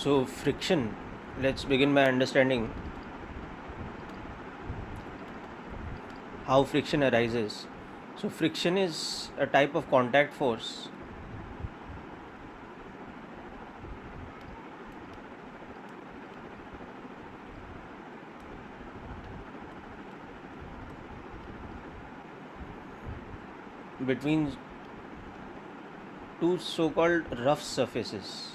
So friction, let's begin by understanding how friction arises. So friction is a type of contact force between two so-called rough surfaces.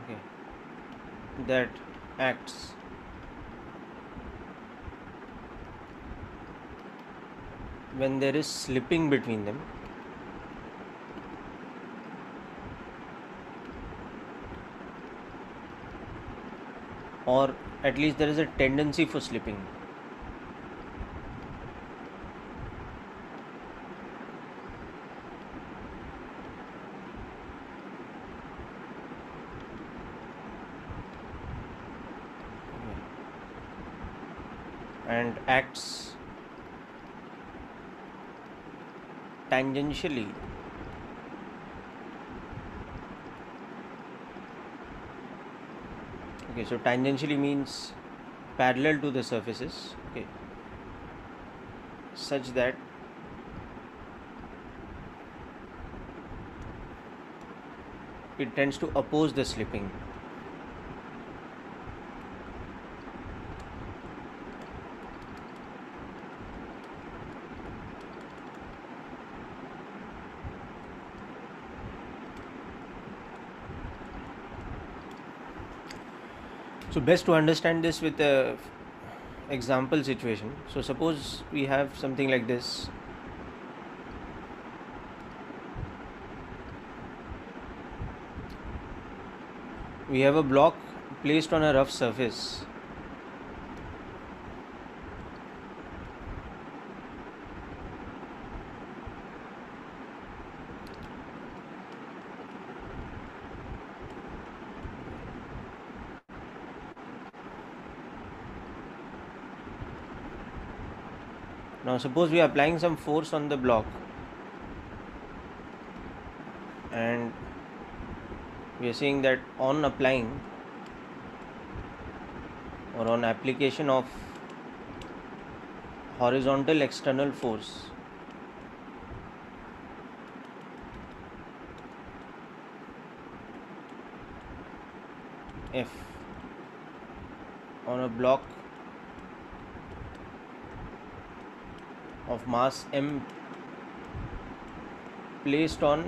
Okay, that acts when there is slipping between them, or at least there is a tendency for slipping. And acts tangentially okay, so tangentially means parallel to the surfaces, okay, such that it tends to oppose the slipping. So best to understand this with a example situation. So suppose we have something like this. We have a block placed on a rough surface. Now suppose we are applying some force on the block, and we are saying that on applying or on application of horizontal external force, F, on a block of mass m placed on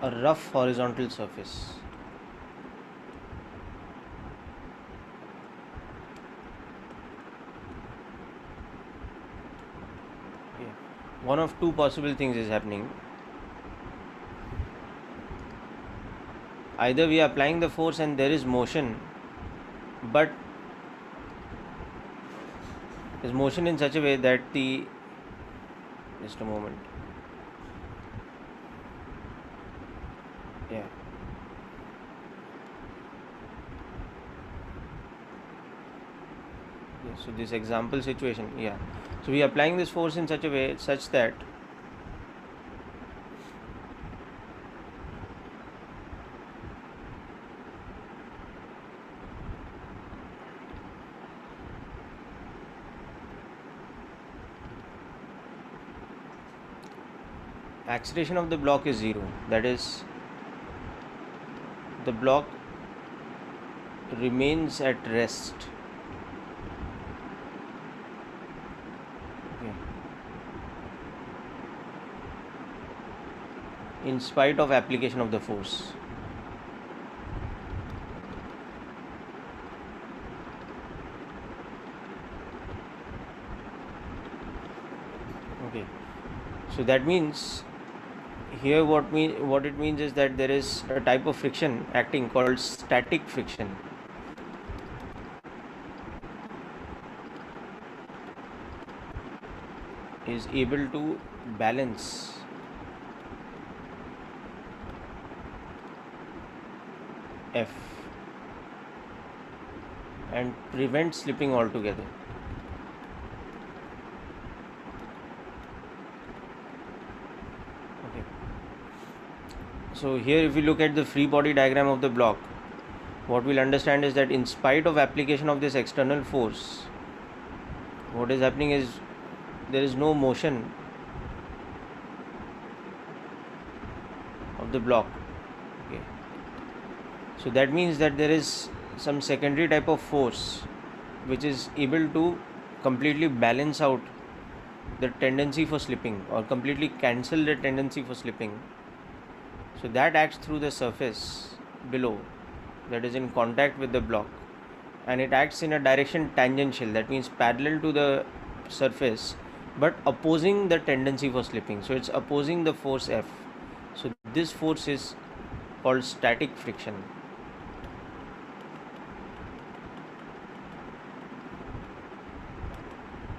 a rough horizontal surface. Okay. One of two possible things is happening. Either we are applying the force and there is motion, but is motion in such a way that the just a moment. Yeah. Okay, so this example situation, yeah. So we are applying this force in such a way such that acceleration of the block is 0. That is, the block remains at rest. Okay. In spite of application of the force. Okay. So that means here what it means is that there is a type of friction acting called static friction. Is able to balance F and prevent slipping altogether. So here if we look at the free body diagram of the block, what we'll understand is that in spite of application of this external force, what is happening is there is no motion of the block. Okay. So that means that there is some secondary type of force which is able to completely balance out the tendency for slipping or completely cancel the tendency for slipping. So that acts through the surface below that is in contact with the block, and it acts in a direction tangential, that means parallel to the surface but opposing the tendency for slipping. So it's opposing the force F. So this force is called static friction.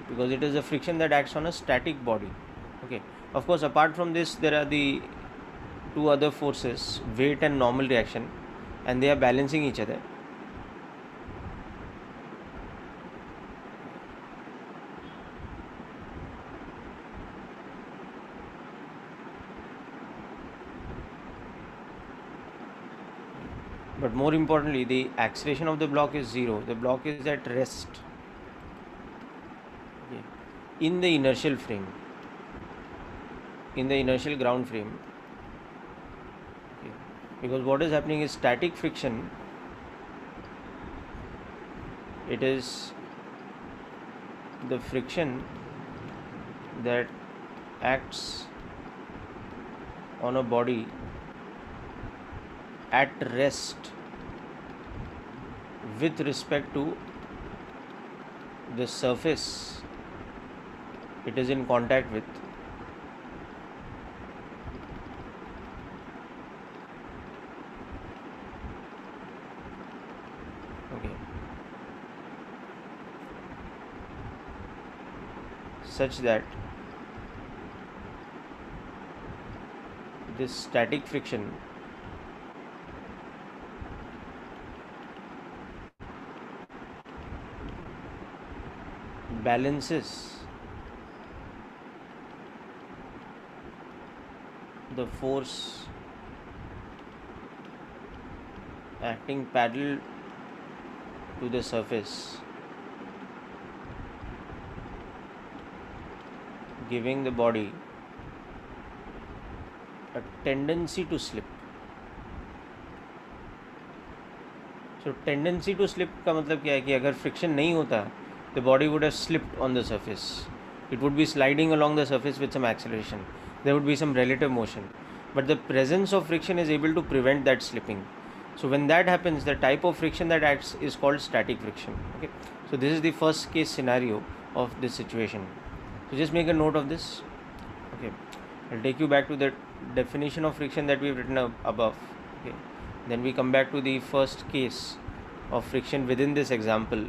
Because it is a friction that acts on a static body. Okay. Of course, apart from this, there are the two other forces, weight and normal reaction, and they are balancing each other. But more importantly, the acceleration of the block is zero. The block is at rest, okay, in the inertial frame, in the inertial ground frame. Okay. Because what is happening is static friction, it is the friction that acts on a body at rest with respect to the surface it is in contact with. Okay. Such that this static friction balances the force acting parallel to the surface, giving the body a tendency to slip. So tendency to slip का मतलब क्या है कि अगर friction नहीं होता, the body would have slipped on the surface. It would be sliding along the surface with some acceleration. There would be some relative motion. But the presence of friction is able to prevent that slipping. So when that happens, the type of friction that acts is called static friction. Okay. So this is the first case scenario of this situation. So just make a note of this. Okay. I'll take you back to the definition of friction that we've written above. Okay. Then we come back to the first case of friction within this example.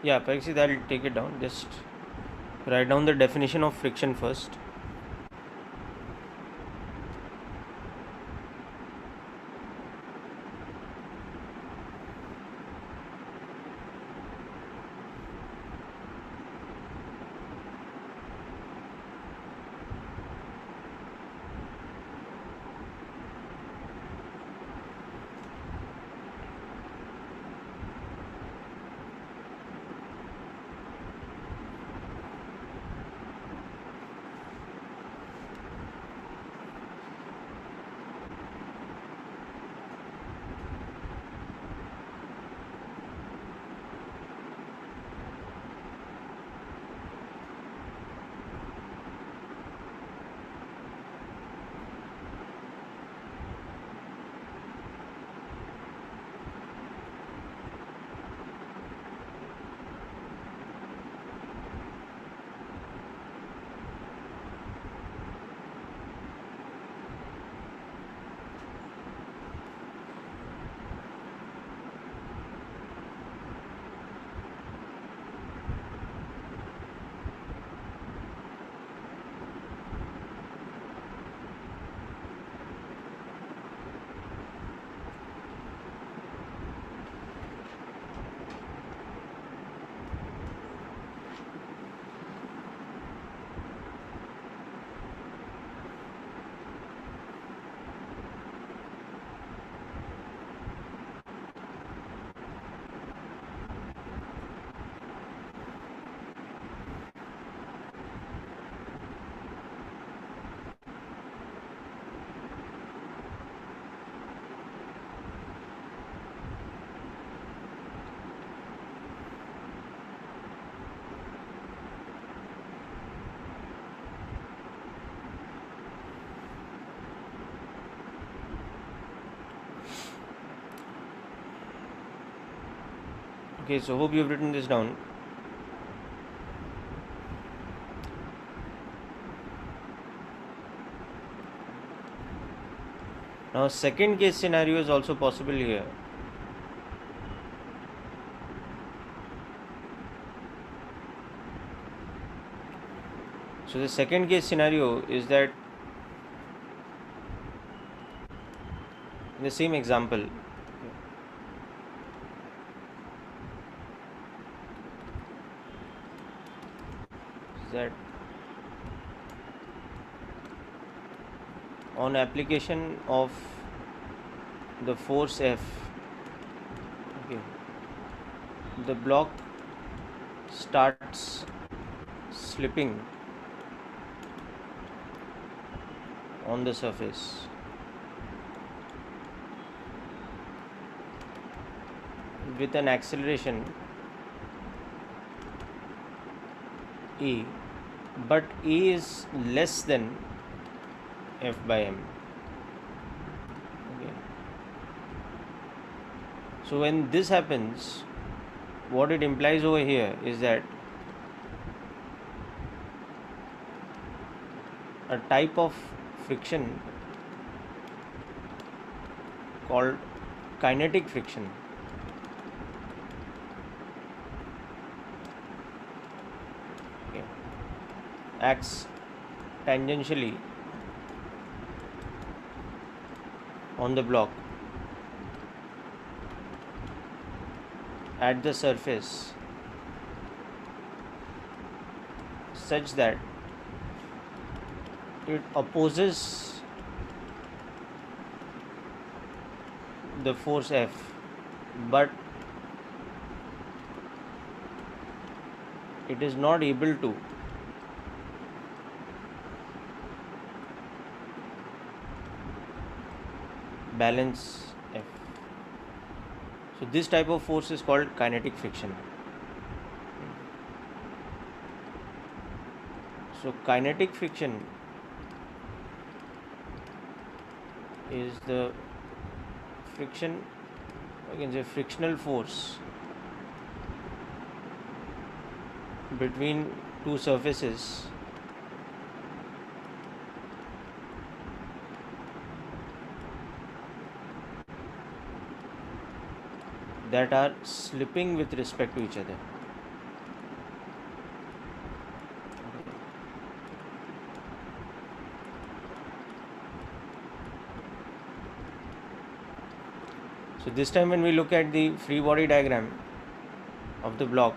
Yeah, Parikshit, I'll take it down. Just write down the definition of friction first. Okay, so hope you've written this down. Now, second case scenario is also possible here. So the second case scenario is that in the same example, is that on application of the force F, okay, the block starts slipping on the surface with an acceleration E, but E is less than F by m. Okay. So when this happens, what it implies over here is that a type of friction called kinetic friction acts tangentially on the block at the surface such that it opposes the force F, but it is not able to balance F. So this type of force is called kinetic friction. So kinetic friction is the friction, I can say frictional force between two surfaces that are slipping with respect to each other. So this time when we look at the free body diagram of the block,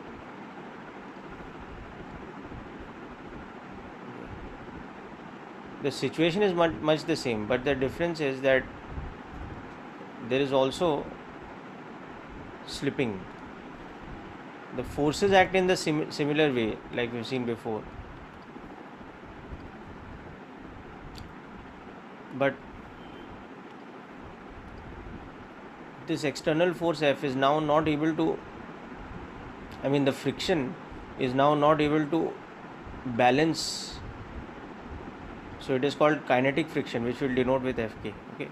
the situation is much the same, but the difference is that there is also slipping. The forces act in the similar way like we've seen before, but this external force F is now not able to, the friction is now not able to balance. So it is called kinetic friction, which will denote with Fk. Okay.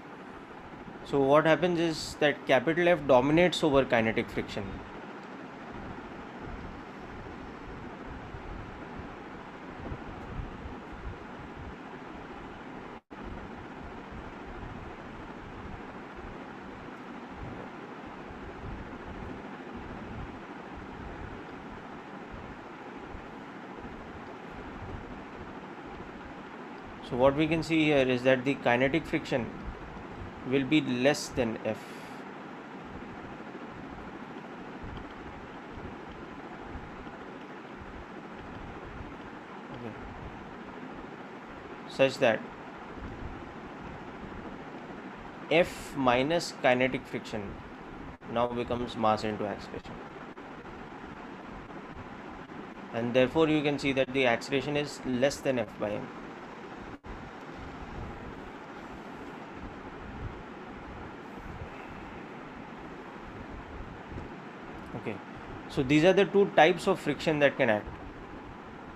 So what happens is that capital F dominates over kinetic friction. So what we can see here is that the kinetic friction will be less than F. Okay. Such that F minus kinetic friction now becomes mass into acceleration. And therefore you can see that the acceleration is less than F by m. Okay, so these are the two types of friction that can act.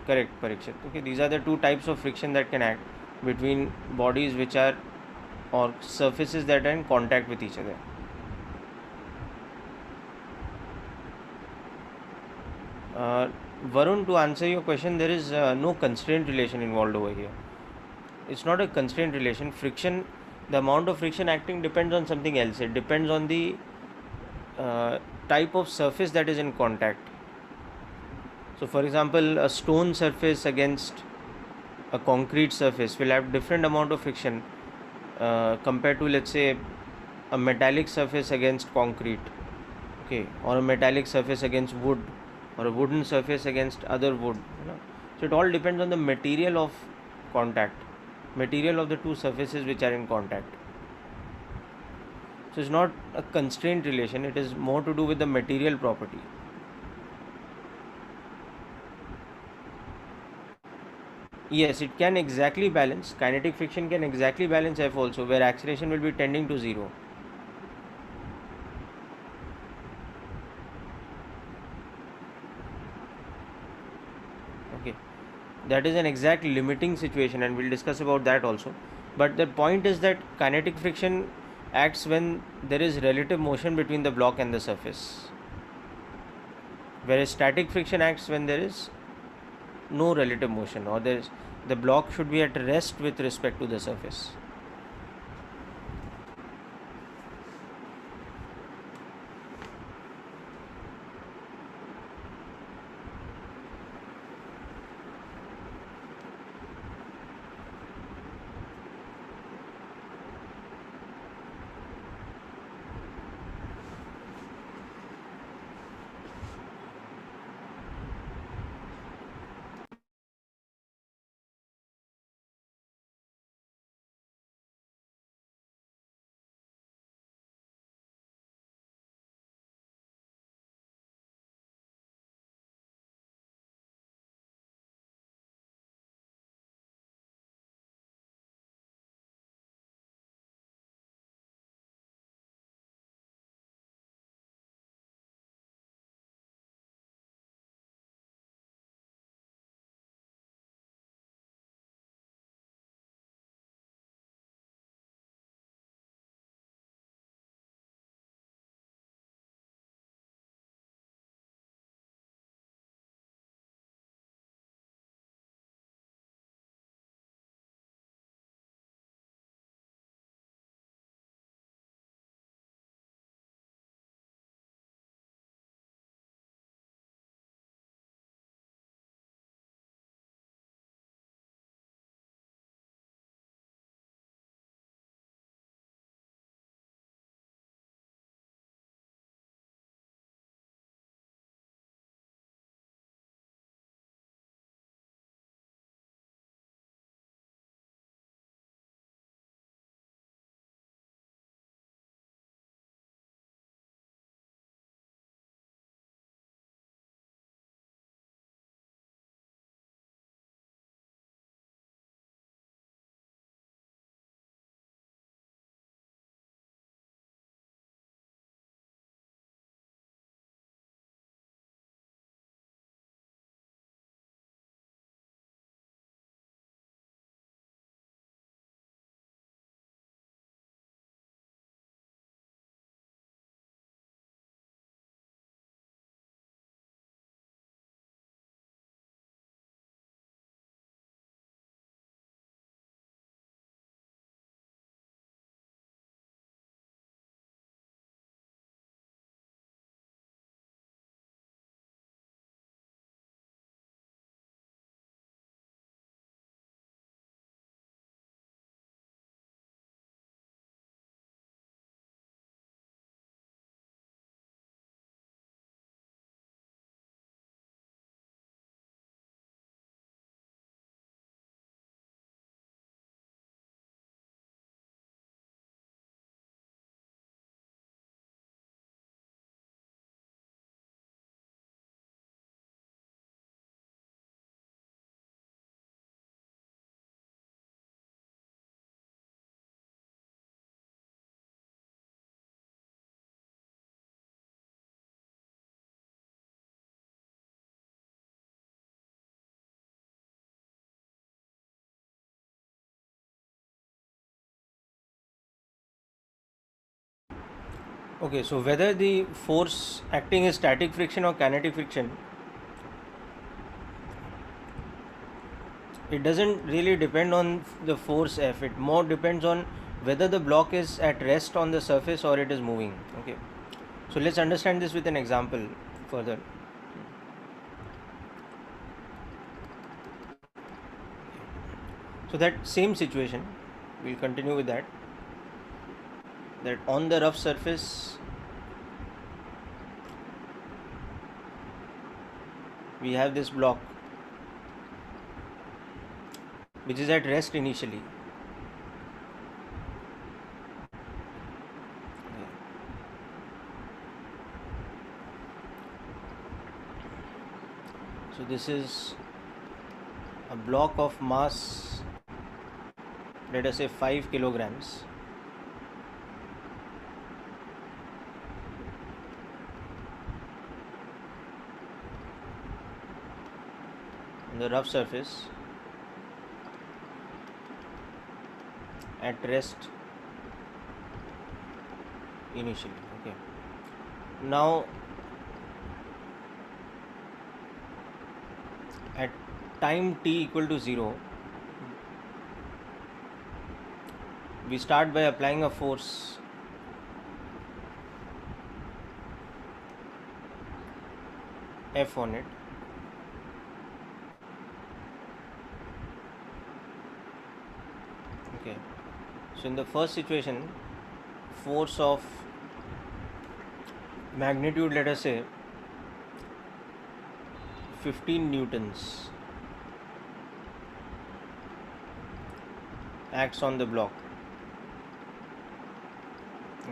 Correct, Parikshit. Okay, these are the two types of friction that can act between bodies which are, or surfaces that are in contact with each other. Uh, Varun, to answer your question, there is no constraint relation involved over here. It's not a constraint relation. Friction, the amount of friction acting depends on something else. It depends on the uh, type of surface that is in contact. So, for example, a stone surface against a concrete surface will have different amount of friction compared to, let's say, a metallic surface against concrete, okay, or a metallic surface against wood, or a wooden surface against other wood. So it all depends on the material of contact, material of the two surfaces which are in contact. So it's not a constraint relation, it is more to do with the material property. Yes, it can exactly balance. Kinetic friction can exactly balance F also, where acceleration will be tending to zero. Okay, that is an exact limiting situation, and we'll discuss about that also. But the point is that kinetic friction acts when there is relative motion between the block and the surface, whereas static friction acts when there is no relative motion, or there is, the block should be at rest with respect to the surface. Okay, so whether the force acting is static friction or kinetic friction, it doesn't really depend on the force F. It more depends on whether the block is at rest on the surface or it is moving. Okay, so let's understand this with an example further. So that same situation, we'll continue with that. That on the rough surface, we have this block which is at rest initially. So this is a block of mass, let us say 5 kilograms. On the rough surface at rest initially. Okay, now at time t equal to 0, we start by applying a force F on it. Okay, so in the first situation, force of magnitude, let us say 15 newtons, acts on the block.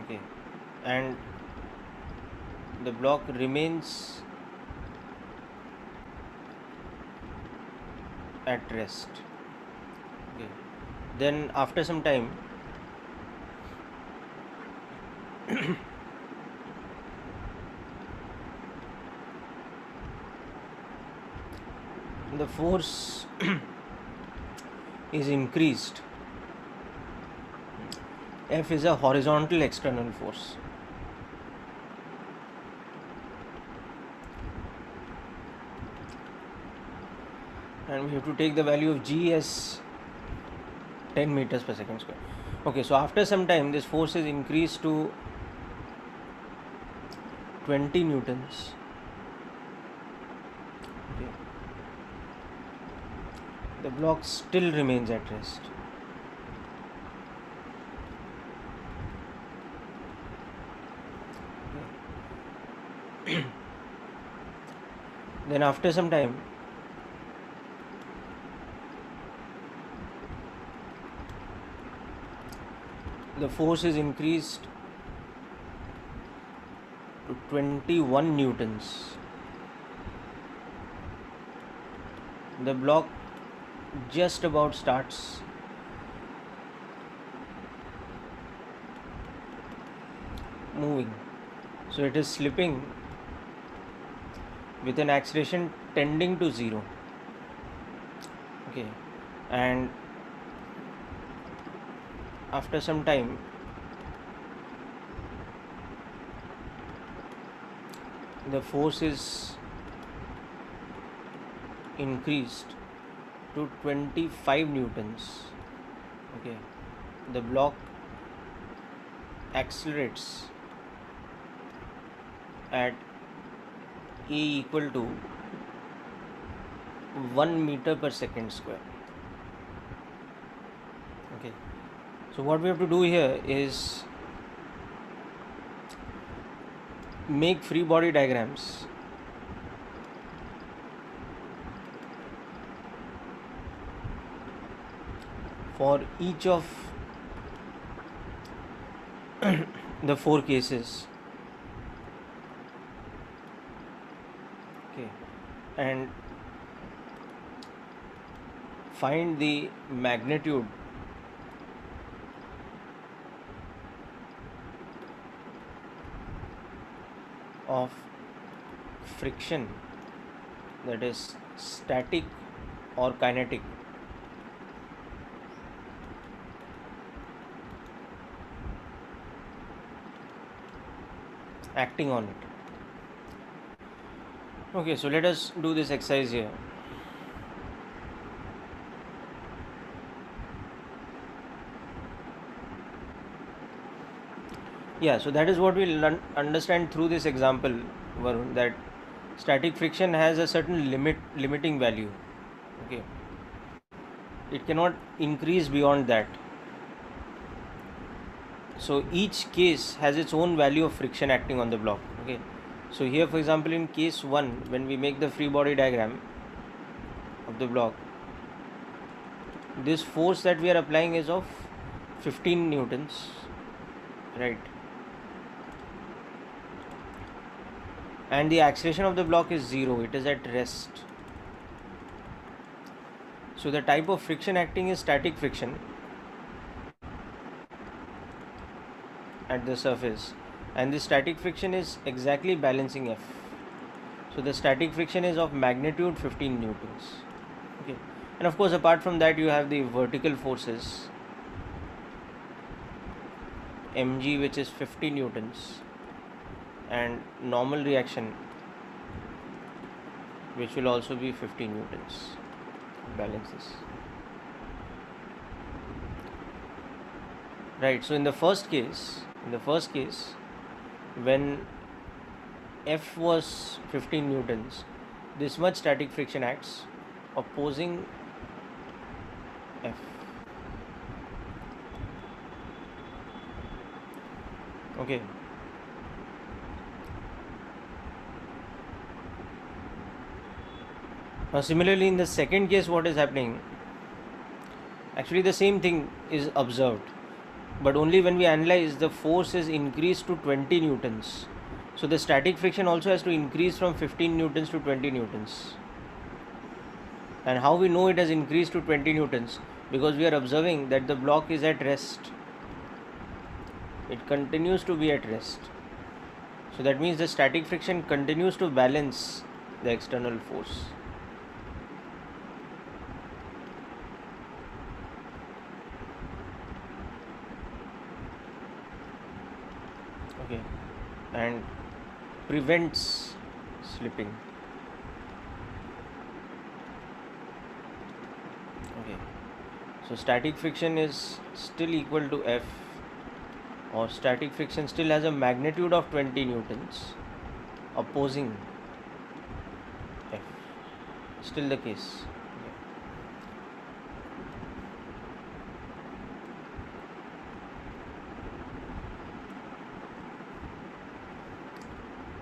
Okay, and the block remains at rest. Okay, then after some time, the force is increased. F is a horizontal external force. And we have to take the value of G as 10 meters per second square. Okay, so after some time, this force is increased to 20 newtons. Okay. The block still remains at rest. Okay. Then after some time, the force is increased to 21 newtons. The block just about starts moving. So it is slipping with an acceleration tending to 0. Okay, and after some time, the force is increased to 25 newtons. Okay, the block accelerates at E equal to 1 meter per second square. Okay, so what we have to do here is make free body diagrams for each of the 4 cases. Okay, and find the magnitude of friction, that is static or kinetic, acting on it. Okay, so let us do this exercise here. Yeah, so that is what we'll understand through this example, Varun, that static friction has a certain limiting value. Okay, it cannot increase beyond that. So each case has its own value of friction acting on the block. Okay, so here, for example, in case 1, when we make the free body diagram of the block, this force that we are applying is of 15 newtons, right? And the acceleration of the block is 0, it is at rest. So the type of friction acting is static friction at the surface, and the static friction is exactly balancing F. So the static friction is of magnitude 15 newtons. Okay, and of course apart from that you have the vertical forces mg, which is 50 newtons, and normal reaction, which will also be 50 newtons. Balance this. Right, so in the first case, when F was 15 newtons, this much static friction acts opposing F. Okay. Now similarly in the second case, what is happening? Actually the same thing is observed, but only when we analyze, the force is increased to 20 newtons. So the static friction also has to increase from 15 newtons to 20 newtons. And how we know it has increased to 20 newtons? Because we are observing that the block is at rest. It continues to be at rest. So that means the static friction continues to balance the external force. Okay, and prevents slipping. Okay, so static friction is still equal to F, or static friction still has a magnitude of 20 newtons opposing F. Still the case. Okay.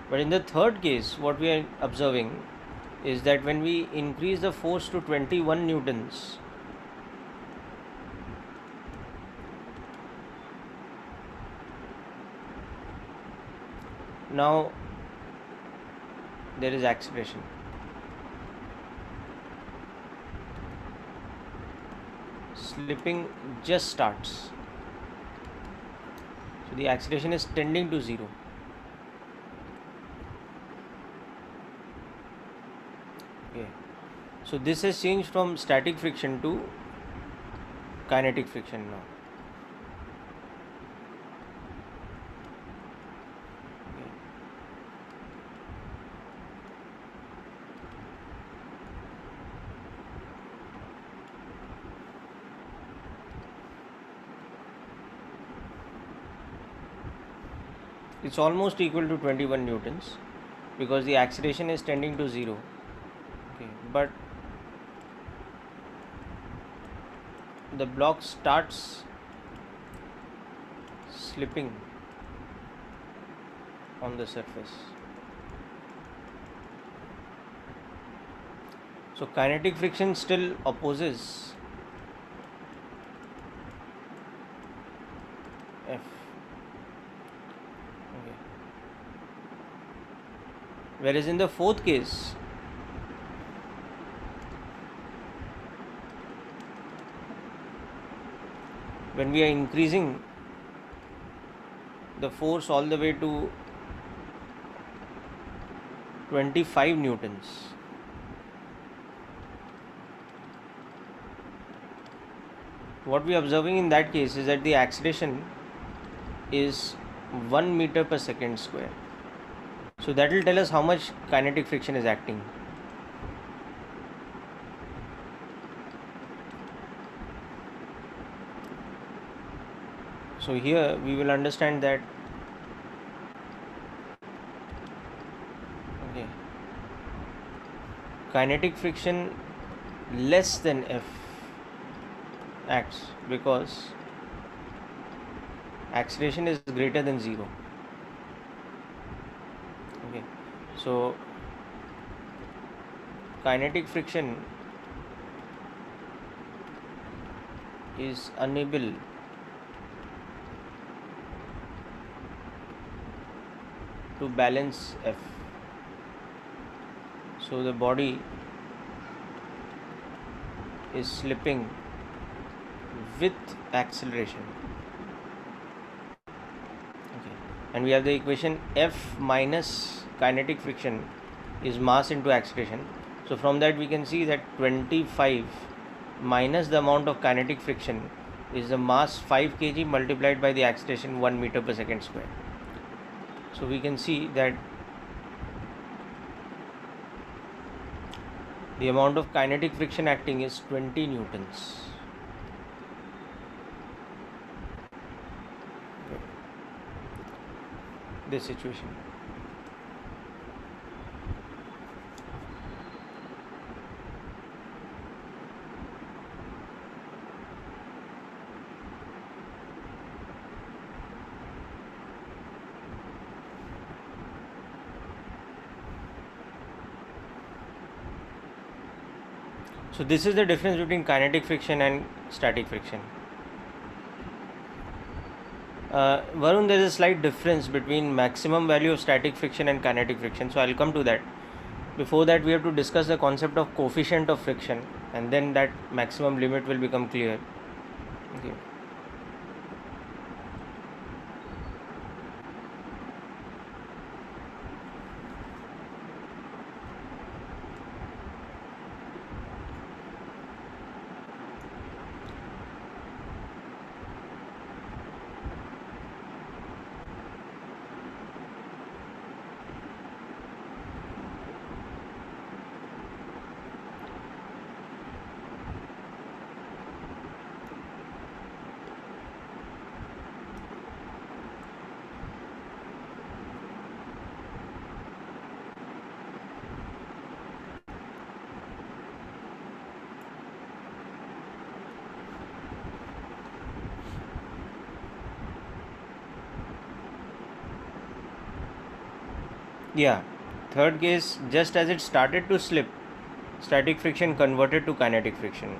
But in the third case, what we are observing is that when we increase the force to 21 newtons, now there is acceleration. Slipping just starts. So the acceleration is tending to 0. Okay. So this has changed from static friction to kinetic friction now. Okay. It's almost equal to 21 newtons because the acceleration is tending to 0. Okay, but the block starts slipping on the surface. So kinetic friction still opposes F. Okay. Whereas in the fourth case, when we are increasing the force all the way to 25 newtons, what we are observing in that case is that the acceleration is 1 meter per second square. So that will tell us how much kinetic friction is acting. So here we will understand that kinetic friction less than F acts because acceleration is greater than 0. Okay, so kinetic friction is unable to balance F. So the body is slipping with acceleration. Okay, and we have the equation F minus kinetic friction is mass into acceleration. So from that we can see that 25 minus the amount of kinetic friction is the mass 5 kg multiplied by the acceleration 1 meter per second square. So we can see that the amount of kinetic friction acting is 20 newtons. This situation. So this is the difference between kinetic friction and static friction. Varun, there is a slight difference between maximum value of static friction and kinetic friction. So I'll come to that. Before that, we have to discuss the concept of coefficient of friction, and then that maximum limit will become clear. Okay. Yeah. Third case, just as it started to slip, static friction converted to kinetic friction.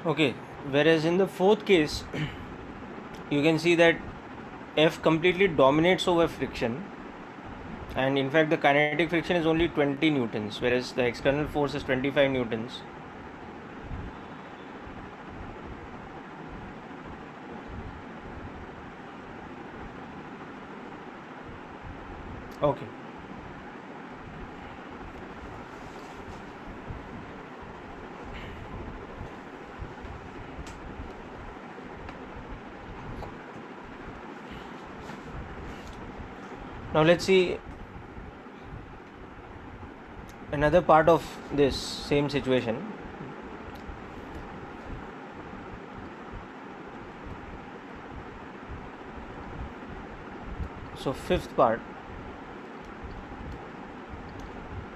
Okay, whereas in the fourth case, you can see that F completely dominates over friction, and in fact the kinetic friction is only 20 newtons, whereas the external force is 25 newtons. Okay. Now let's see another part of this same situation. So fifth part,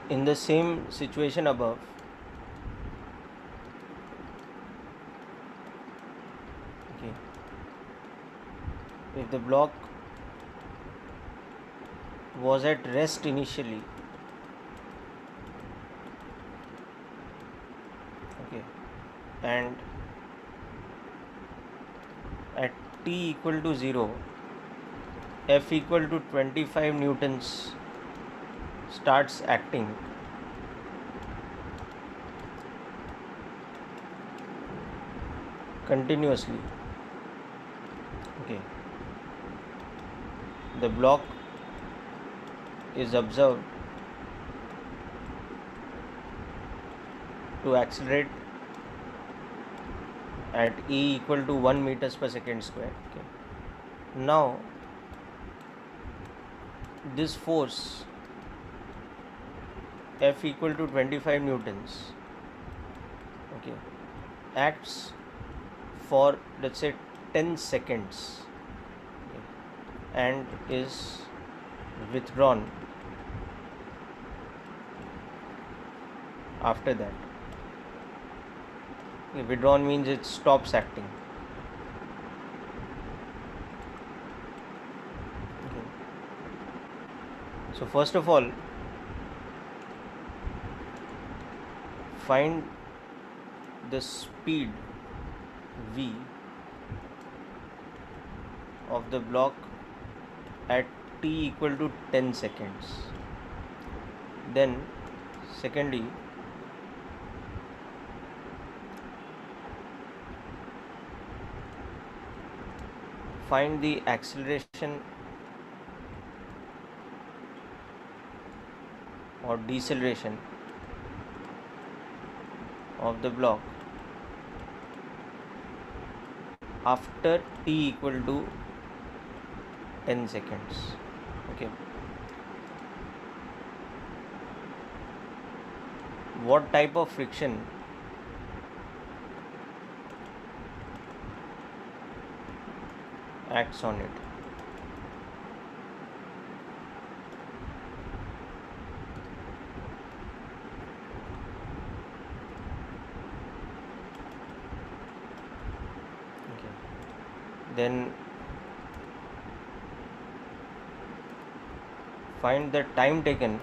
in the same situation above, okay, if the block was at rest initially, okay, and at t equal to 0, F equal to 25 newtons starts acting, continuously, okay, the block is observed to accelerate at e equal to 1 meters per second square. Okay. Now this force F equal to 25 newtons, okay, acts for, let's say, 10 seconds, okay, and is withdrawn after that. Okay, withdrawn means it stops acting. Okay. So first of all, find the speed v of the block at t equal to 10 seconds. Then secondly, find the acceleration or deceleration of the block after t equal to 10 seconds. Okay. What type of friction acts on it? Okay. Then find the time taken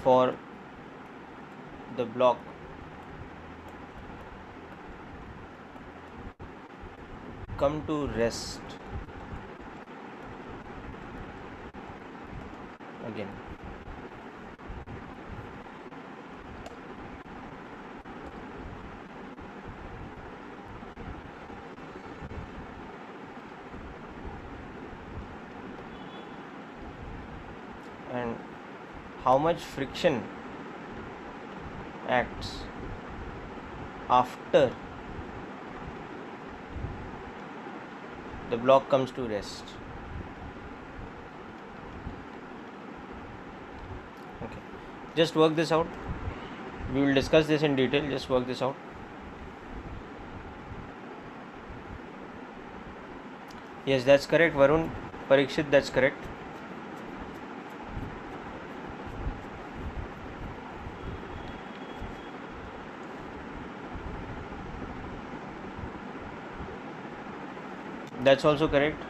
for the block come to rest again. And how much friction acts after the block comes to rest. Okay, just work this out. We will discuss this in detail. Just work this out. Yes, that's correct, Varun Parikshit, that's correct. That's also correct.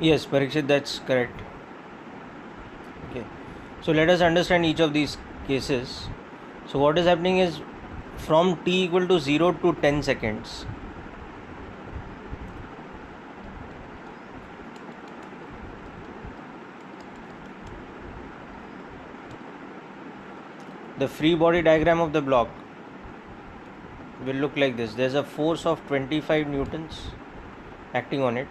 Yes, Parikshit, that's correct. Okay, so let us understand each of these cases. So what is happening is, from t equal to 0 to 10 seconds, the free body diagram of the block will look like this. There's a force of 25 newtons acting on it,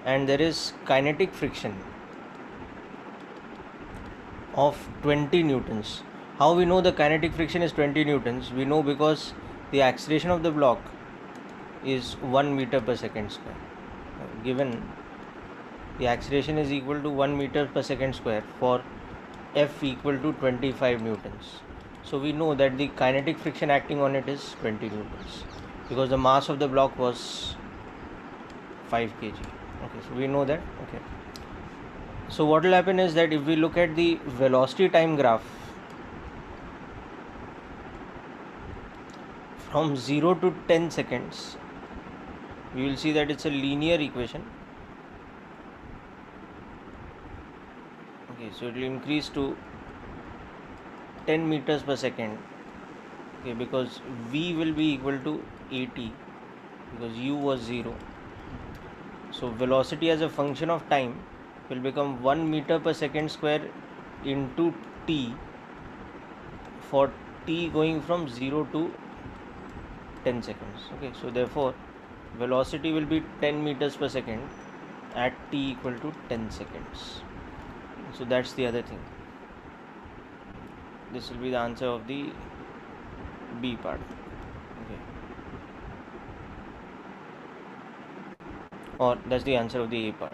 and there is kinetic friction of 20 newtons. How we know the kinetic friction is 20 newtons? We know because the acceleration of the block is 1 meter per second square. Given the acceleration is equal to 1 meter per second square for F equal to 25 newtons. So we know that the kinetic friction acting on it is 20 newtons because the mass of the block was 5 kg. Okay, so we know that. Okay. So what will happen is that if we look at the velocity time graph from 0 to 10 seconds, we will see that it's a linear equation. Okay, so it will increase to 10 meters per second. Okay, because v will be equal to at because u was 0. So velocity as a function of time will become 1 meter per second square into t for t going from 0 to 10 seconds. Okay, so therefore velocity will be 10 meters per second at t equal to 10 seconds. So that's the other thing. This will be the answer of the B part. Okay, or that's the answer of the A part.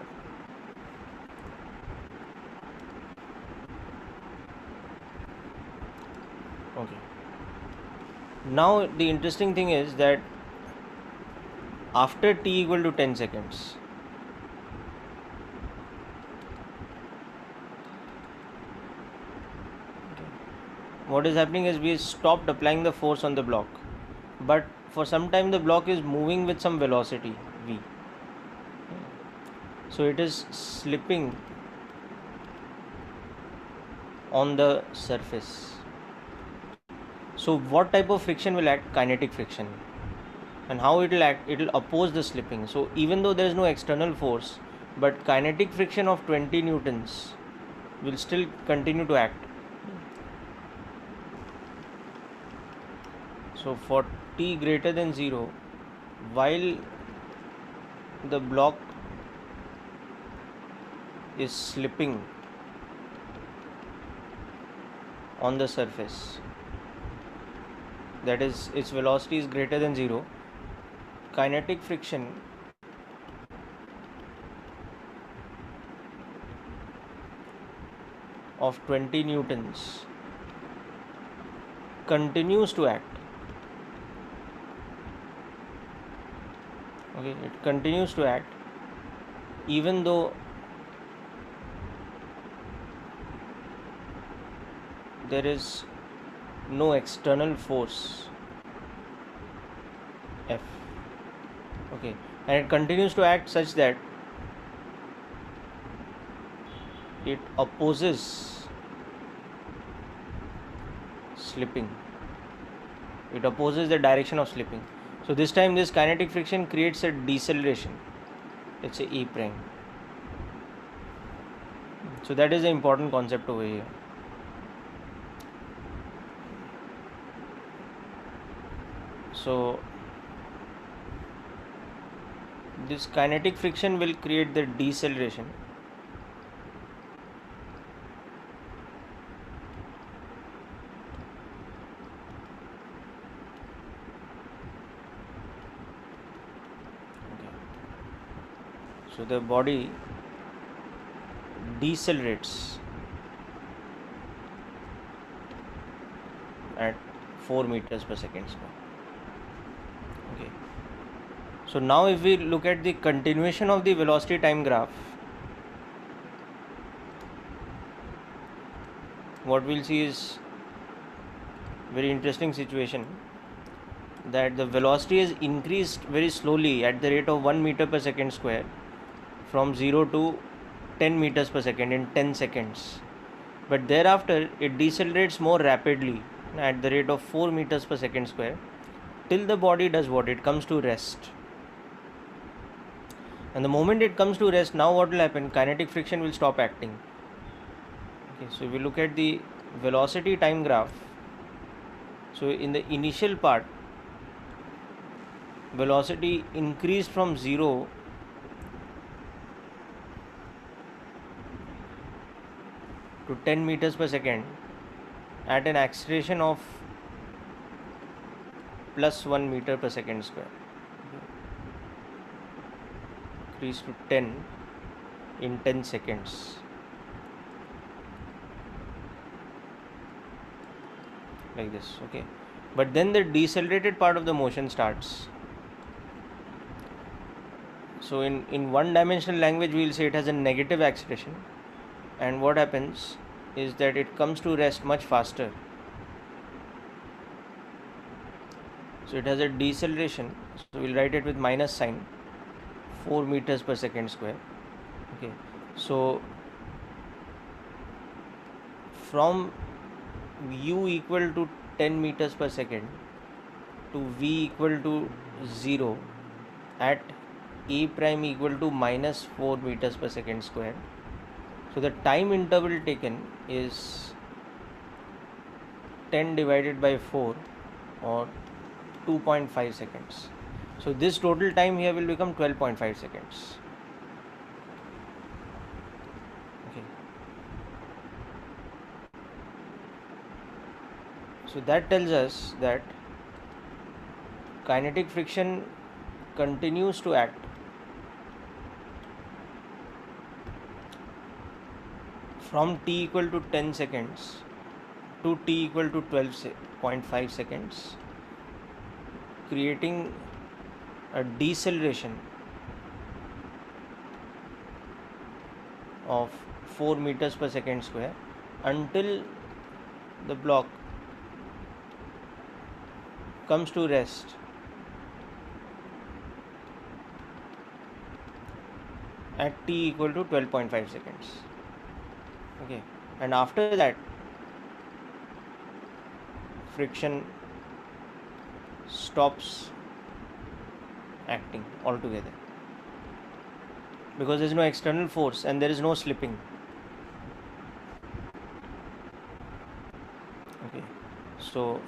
Okay, now the interesting thing is that after t equal to 10 seconds, what is happening is we stopped applying the force on the block, but for some time the block is moving with some velocity v, so it is slipping on the surface. So what type of friction will act? Kinetic friction. And how it will act? It will oppose the slipping. So even though there is no external force, but kinetic friction of 20 newtons will still continue to act. So for t greater than 0, while the block is slipping on the surface, that is, its velocity is greater than 0, kinetic friction of 20 newtons continues to act. Okay, it continues to act even though there is no external force F. Okay, and it continues to act such that it opposes slipping. It opposes the direction of slipping. So this time this kinetic friction creates a deceleration. Let's say E prime. So that is the important concept over here. So this kinetic friction will create the deceleration. Okay. So the body decelerates at 4 meters per second square. Okay. So now if we look at the continuation of the velocity time graph, what we'll see is very interesting situation. that the velocity is increased very slowly at the rate of 1 meter per second square from 0 to 10 meters per second in 10 seconds. But thereafter it decelerates more rapidly at the rate of 4 meters per second square till the body does what? It comes to rest. And the moment it comes to rest, now what will happen? Kinetic friction will stop acting. Okay, so if we look at the velocity time graph, so in the initial part, velocity increased from 0 to 10 meters per second at an acceleration of plus 1 meter per second square. Increased to 10 in 10 seconds. Like this, okay. But then the decelerated part of the motion starts. So in one dimensional language we will say it has a negative acceleration, and what happens is that it comes to rest much faster. So it has a deceleration, so we'll write it with minus sign, 4 meters per second square. Okay, so from u equal to 10 meters per second to v equal to 0 at a prime equal to minus 4 meters per second square. So the time interval taken is 10 divided by 4 or 2.5 seconds. So this total time here will become 12.5 seconds. Okay. So that tells us that kinetic friction continues to act from t equal to 10 seconds to t equal to 12.5 seconds, creating a deceleration of 4 meters per second square until the block comes to rest at t equal to 12.5 seconds. Okay, and after that friction stops acting altogether because there is no external force and there is no slipping. Okay, so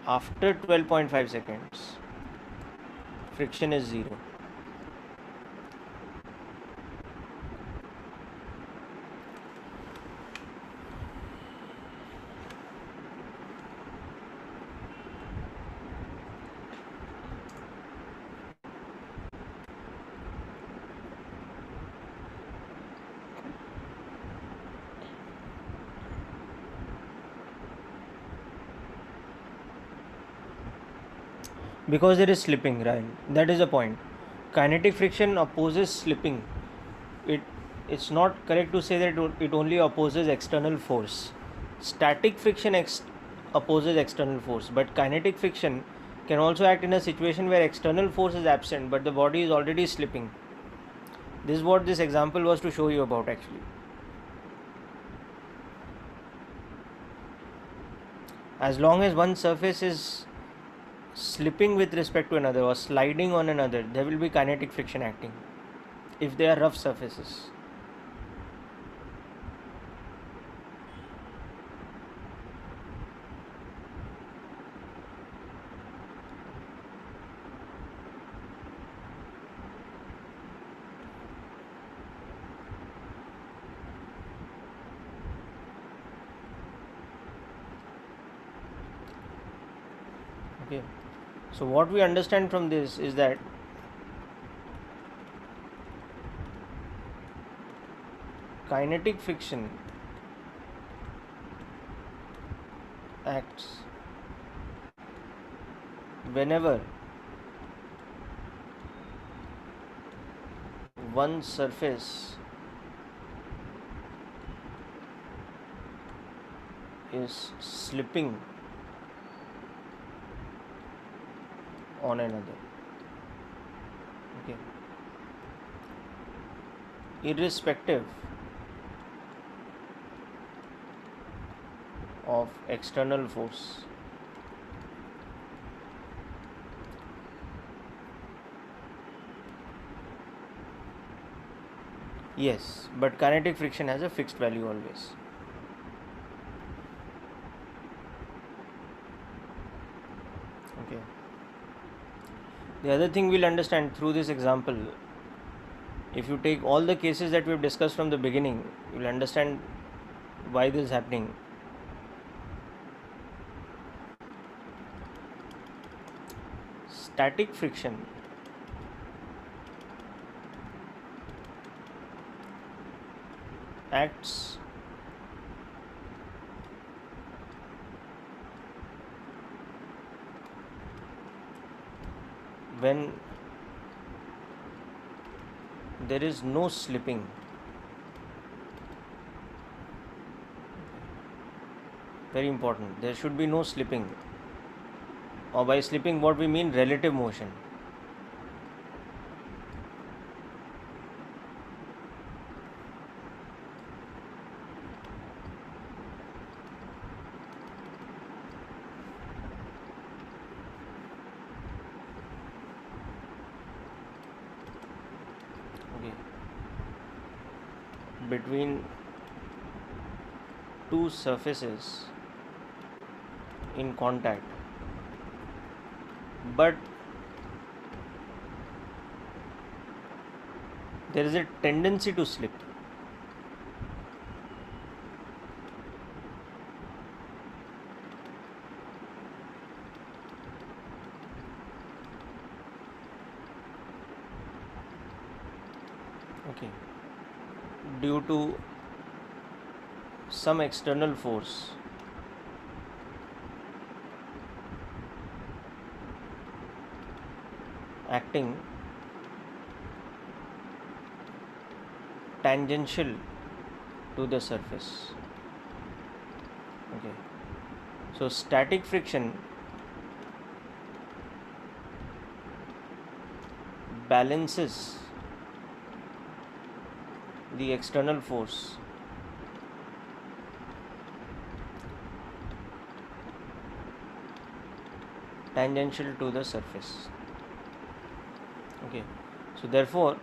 after 12.5 seconds friction is 0. Because there is slipping, right? That is the point. Kinetic friction opposes slipping. It's not correct to say that it only opposes external force. Static friction opposes external force, but kinetic friction can also act in a situation where external force is absent but the body is already slipping. This is what this example was to show you about actually. As long as one surface is slipping with respect to another or sliding on another, there will be kinetic friction acting if they are rough surfaces. Okay, so what we understand from this is that kinetic friction acts whenever one surface is slipping on another. Okay. Irrespective of external force. Yes, but kinetic friction has a fixed value always. Okay. The other thing we'll understand through this example, if you take all the cases that we've discussed from the beginning, you'll understand why this is happening. Static friction acts when there is no slipping. Very important. There should be no slipping. Or by slipping, what we mean, relative motion. Okay. Between two surfaces in contact, but there is a tendency to slip. Okay. Due to some external force. Acting tangential to the surface. Okay. So static friction balances the external force tangential to the surface. Okay. So therefore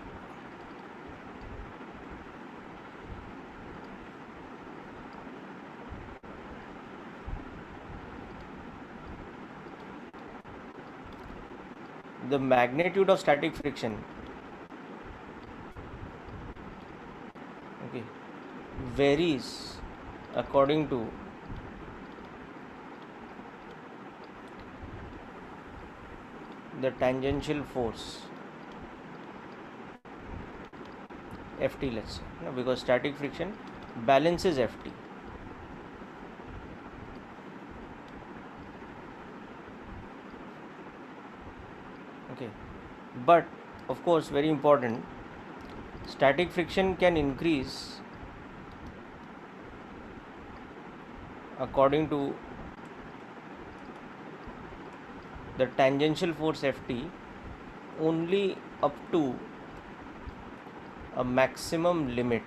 the magnitude of static friction, okay, varies according to the tangential force Ft, let's say, because static friction balances Ft. Okay, but of course, very important, static friction can increase according to the tangential force Ft only up to a maximum limit.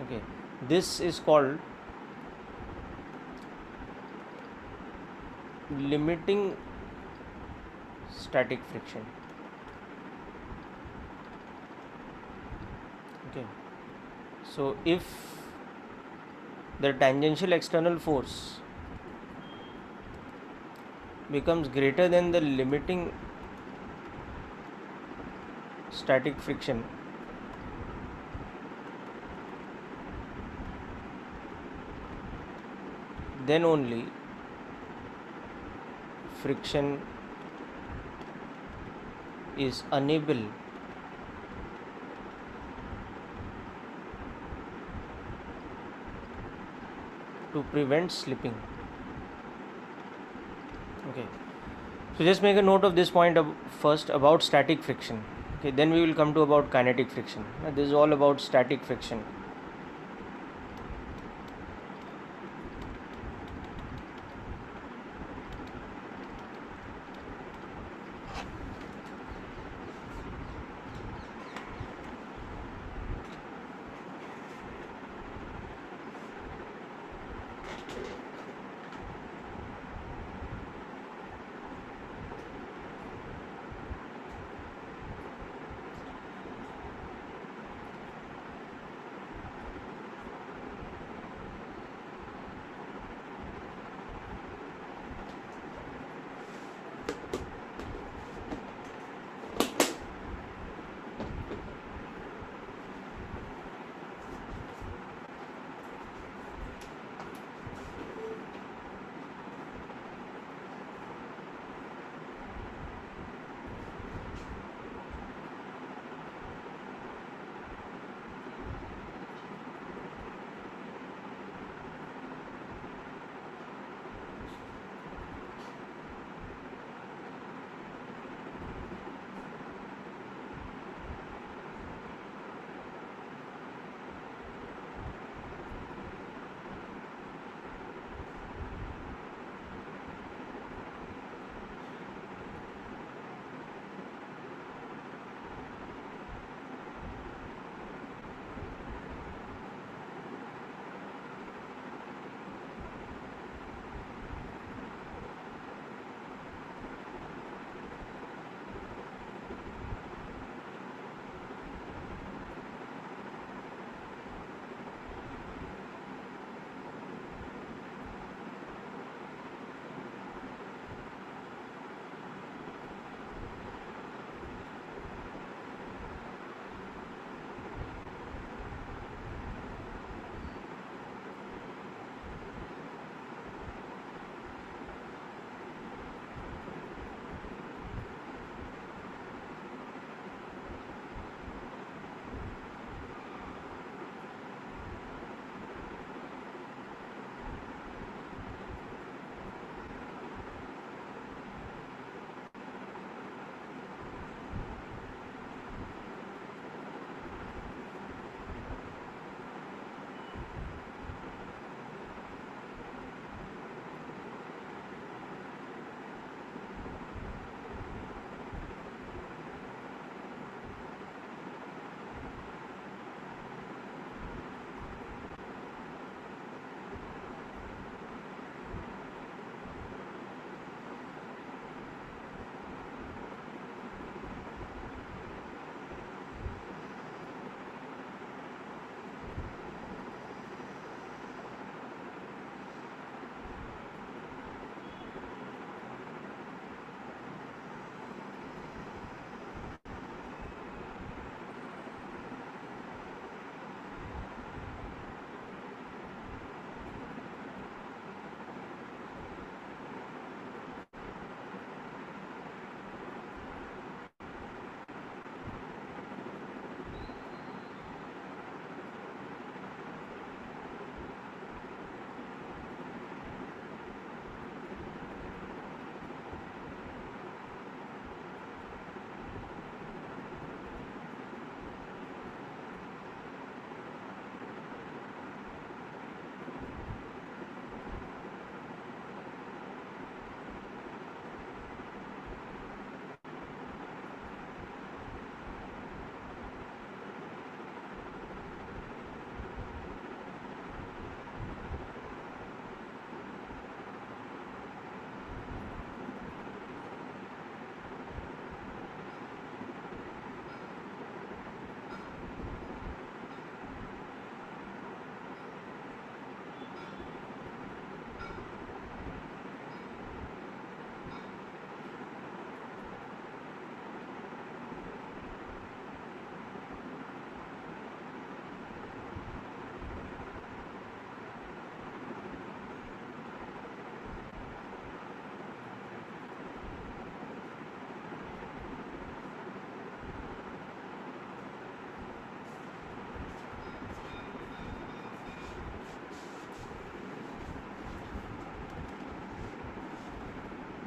Okay, this is called limiting static friction. Okay, so if the tangential external force becomes greater than the limiting static friction, then only friction is unable to prevent slipping. Okay, so just make a note of this point first about static friction. Okay, then we will come to about kinetic friction. This is all about static friction.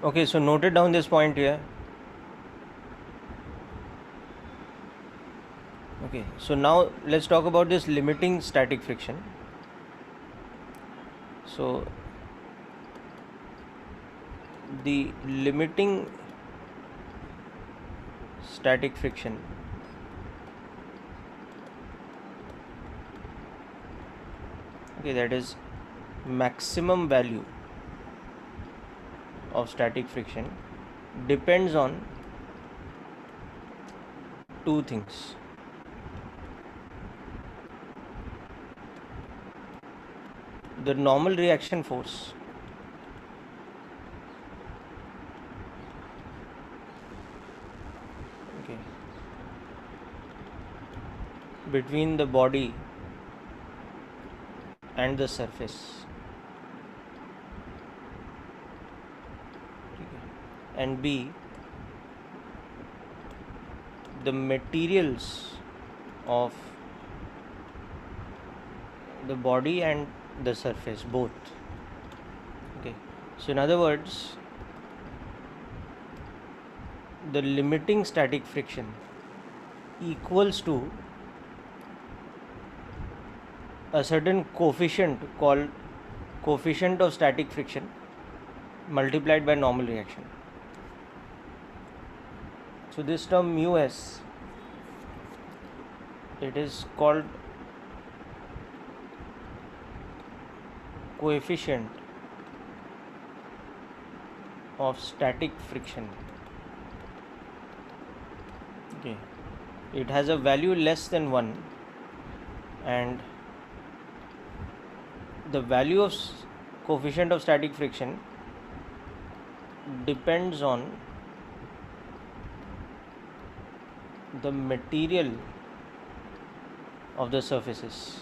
Okay, so noted down this point here. Okay, so now let's talk about this limiting static friction. So the limiting static friction, okay, that is maximum value of static friction, depends on two things. The normal reaction force, okay, between the body and the surface, okay, and B, the materials of the body and the surface both. Okay, so in other words, the limiting static friction equals to a certain coefficient called coefficient of static friction multiplied by normal reaction. So this term mu s, it is called coefficient of static friction. Okay, it has a value less than 1, and the value of coefficient of static friction depends on the material of the surfaces.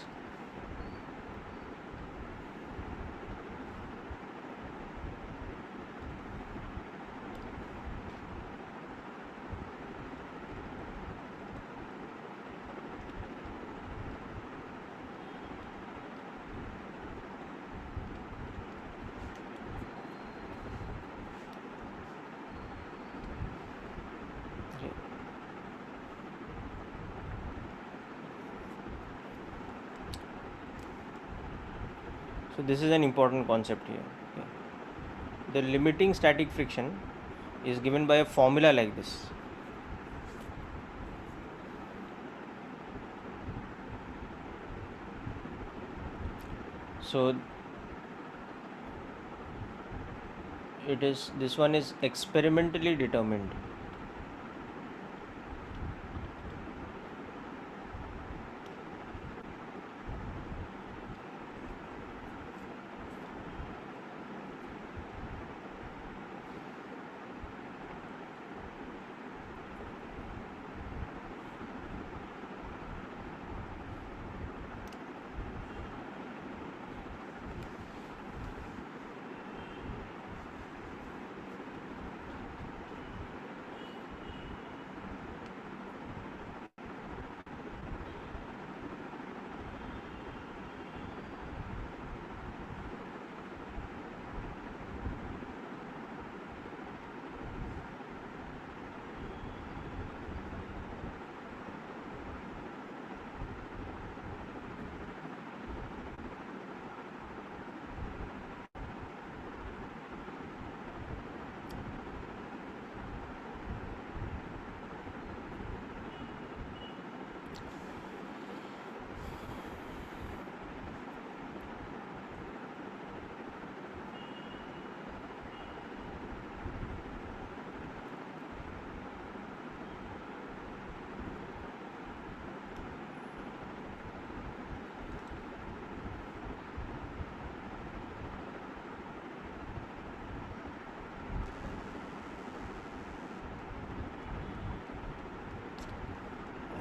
Okay. So this is an important concept here. Okay. The limiting static friction is given by a formula like this. So this one is experimentally determined.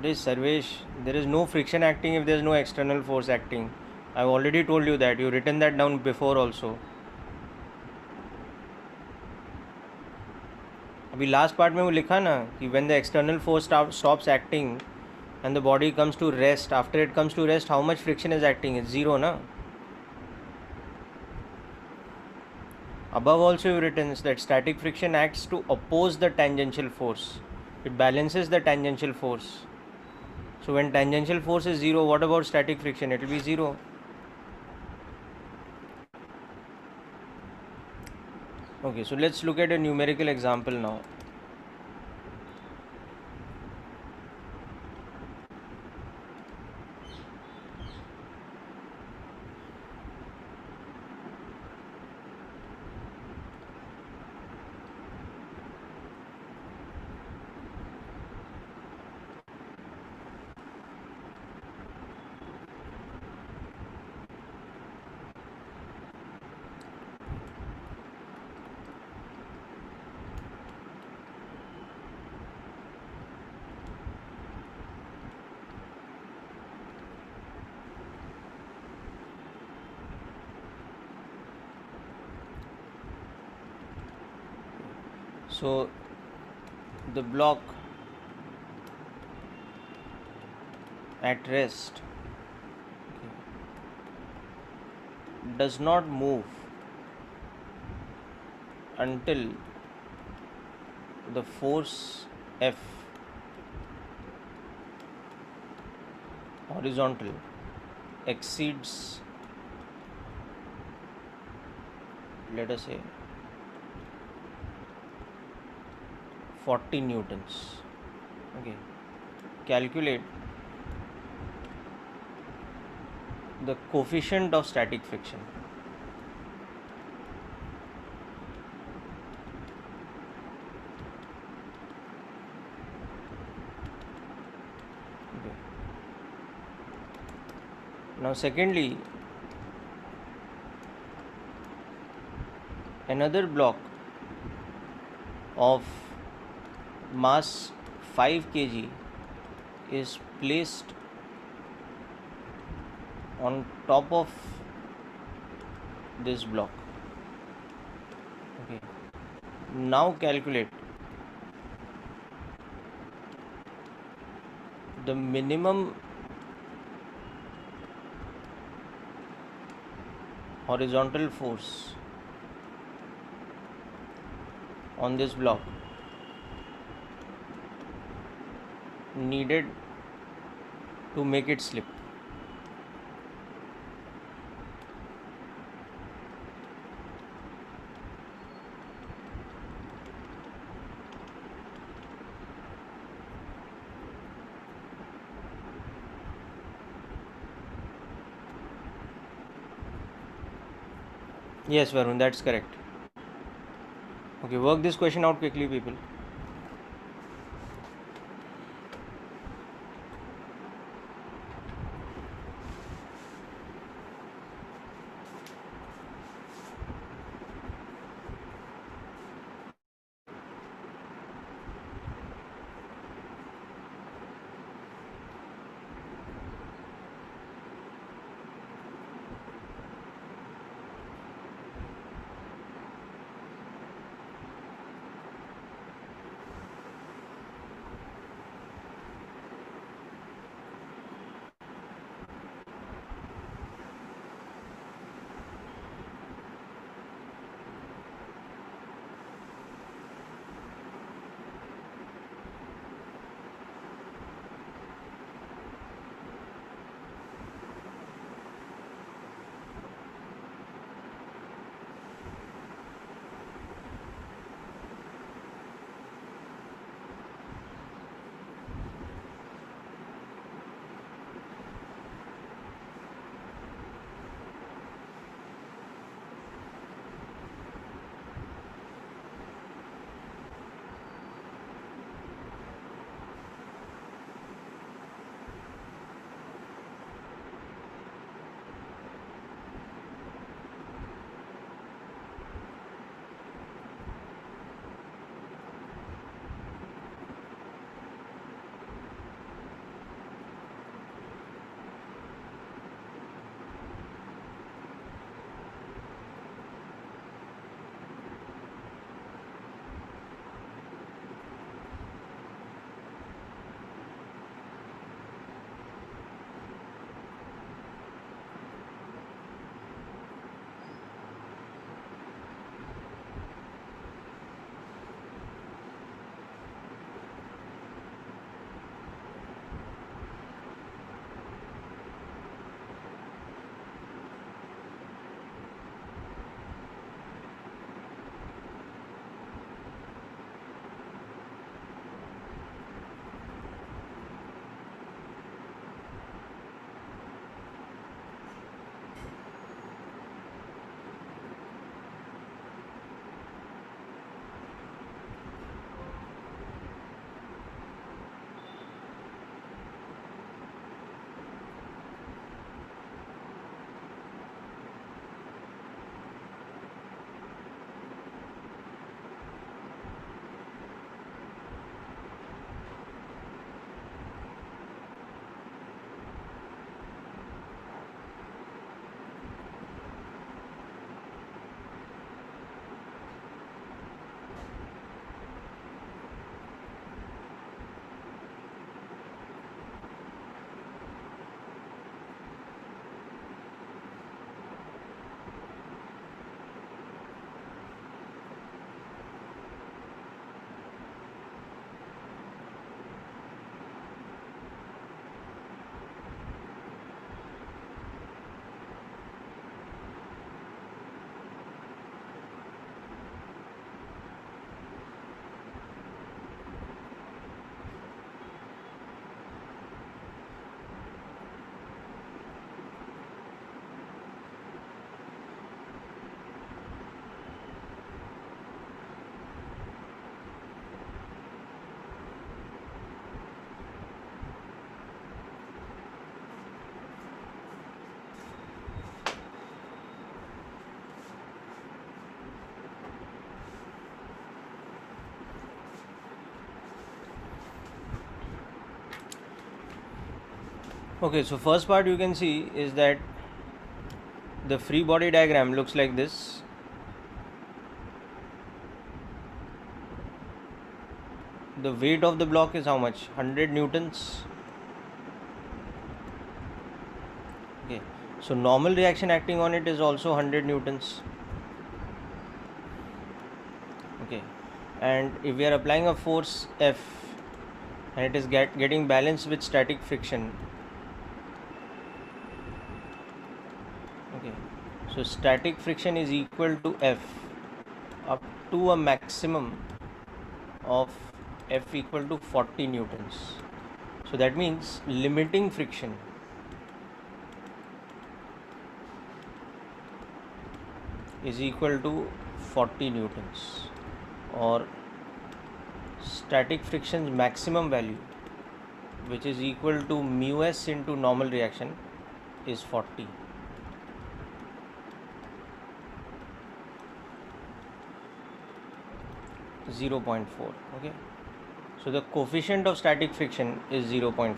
Sarvesh, there is no friction acting if there is no external force acting. I've already told you that. You've written that down before also. अभी last part में वो लिखा ना कि when the external force stops acting and the body comes to rest, after it comes to rest, how much friction is acting? It's zero, na? Above also you've written that static friction acts to oppose the tangential force. It balances the tangential force. So when tangential force is 0, what about static friction? It will be 0. Okay, so let's look at a numerical example now. So the block at rest does not move until the force F horizontal exceeds, let us say, 40 newtons. Okay, calculate the coefficient of static friction. Okay. Now secondly, another block of mass 5 kg is placed on top of this block. Okay, now calculate the minimum horizontal force on this block needed to make it slip. Yes, Varun, that's correct. Okay, work this question out quickly, people. Okay, so first part you can see is that the free body diagram looks like this. The weight of the block is how much? 100 newtons. Okay, so normal reaction acting on it is also 100 newtons. Okay, and if we are applying a force F and it is getting balanced with static friction. Okay, so static friction is equal to F up to a maximum of F equal to 40 newtons. So that means limiting friction is equal to 40 newtons, or static friction's maximum value, which is equal to mu s into normal reaction, is 40. .4. Okay, so the coefficient of static friction is 0.4.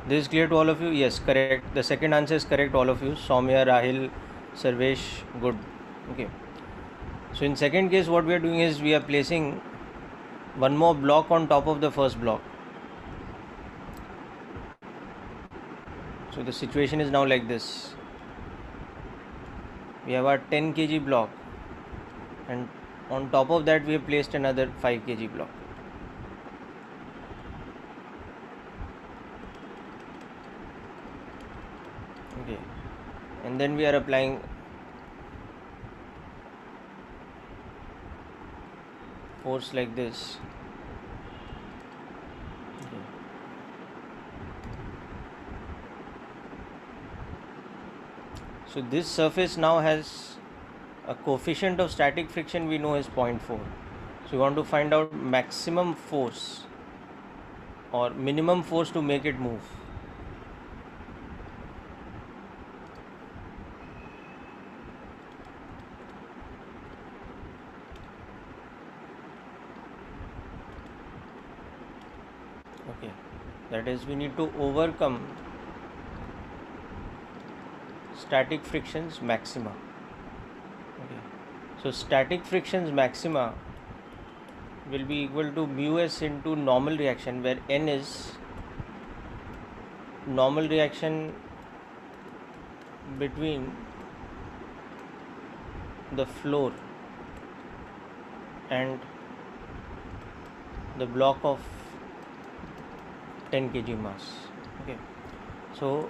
This is clear to all of you? Yes, correct. The second answer is correct, all of you. Soumya, Rahil, Sarvesh, good. Okay, so in second case what we are doing is we are placing one more block on top of the first block. So the situation is now like this. We have our 10 kg block, and on top of that we have placed another 5 kg block. Okay, and then we are applying force like this. Okay. So this surface now has a coefficient of static friction we know is 0.4. So we want to find out maximum force or minimum force to make it move. Okay, that is, we need to overcome static friction's maxima. Okay, so static friction's maxima will be equal to mu s into normal reaction, where n is normal reaction between the floor and the block of 10 kg mass. Okay, so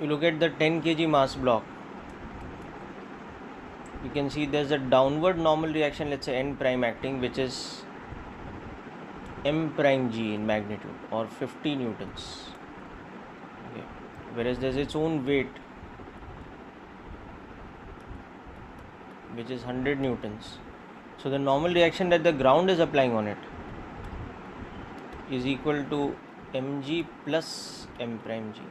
you look at the 10 kg mass block, you can see there's a downward normal reaction, let's say n prime acting, which is m prime g in magnitude, or 50 newtons. Okay, whereas there's its own weight, which is 100 newtons. So the normal reaction that the ground is applying on it is equal to mg plus m prime g.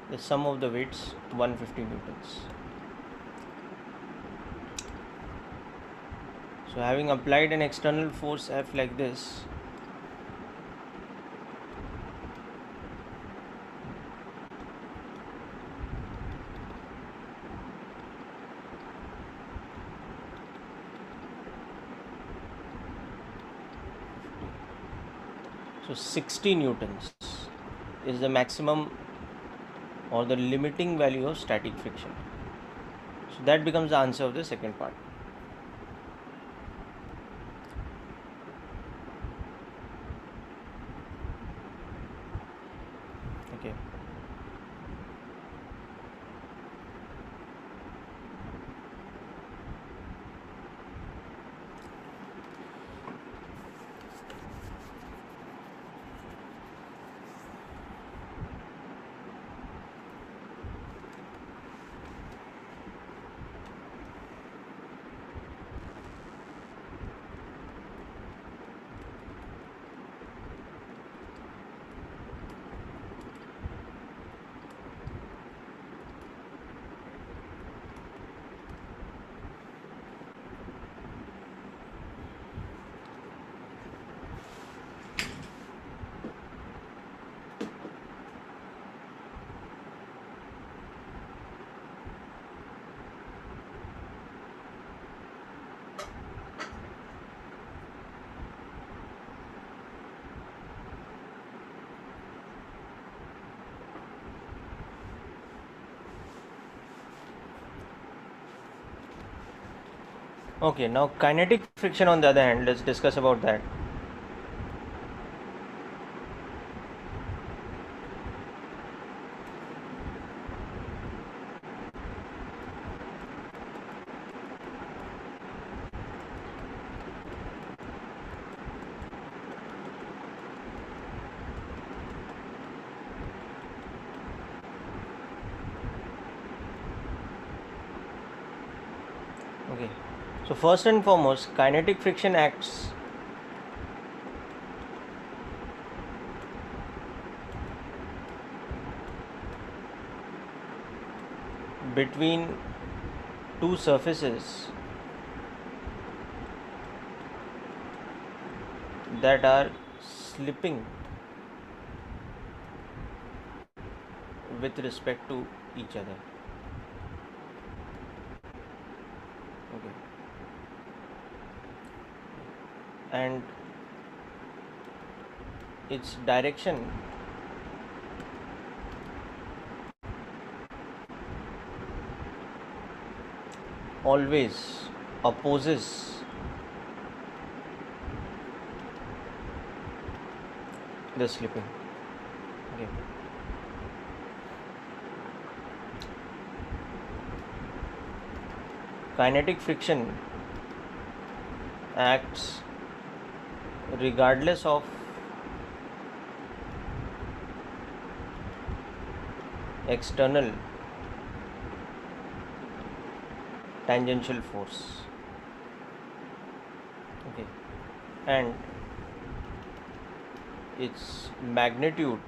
The sum of the weights, 150 newtons. So having applied an external force F like this, so 60 newtons is the maximum or the limiting value of static friction. So that becomes the answer of the second part. Okay. Okay, now kinetic friction on the other hand, let's discuss about that. Okay, so first and foremost, kinetic friction acts between two surfaces that are slipping with respect to each other. Okay, and its direction always opposes the slipping. Okay. Kinetic friction acts regardless of external tangential force. Okay, and its magnitude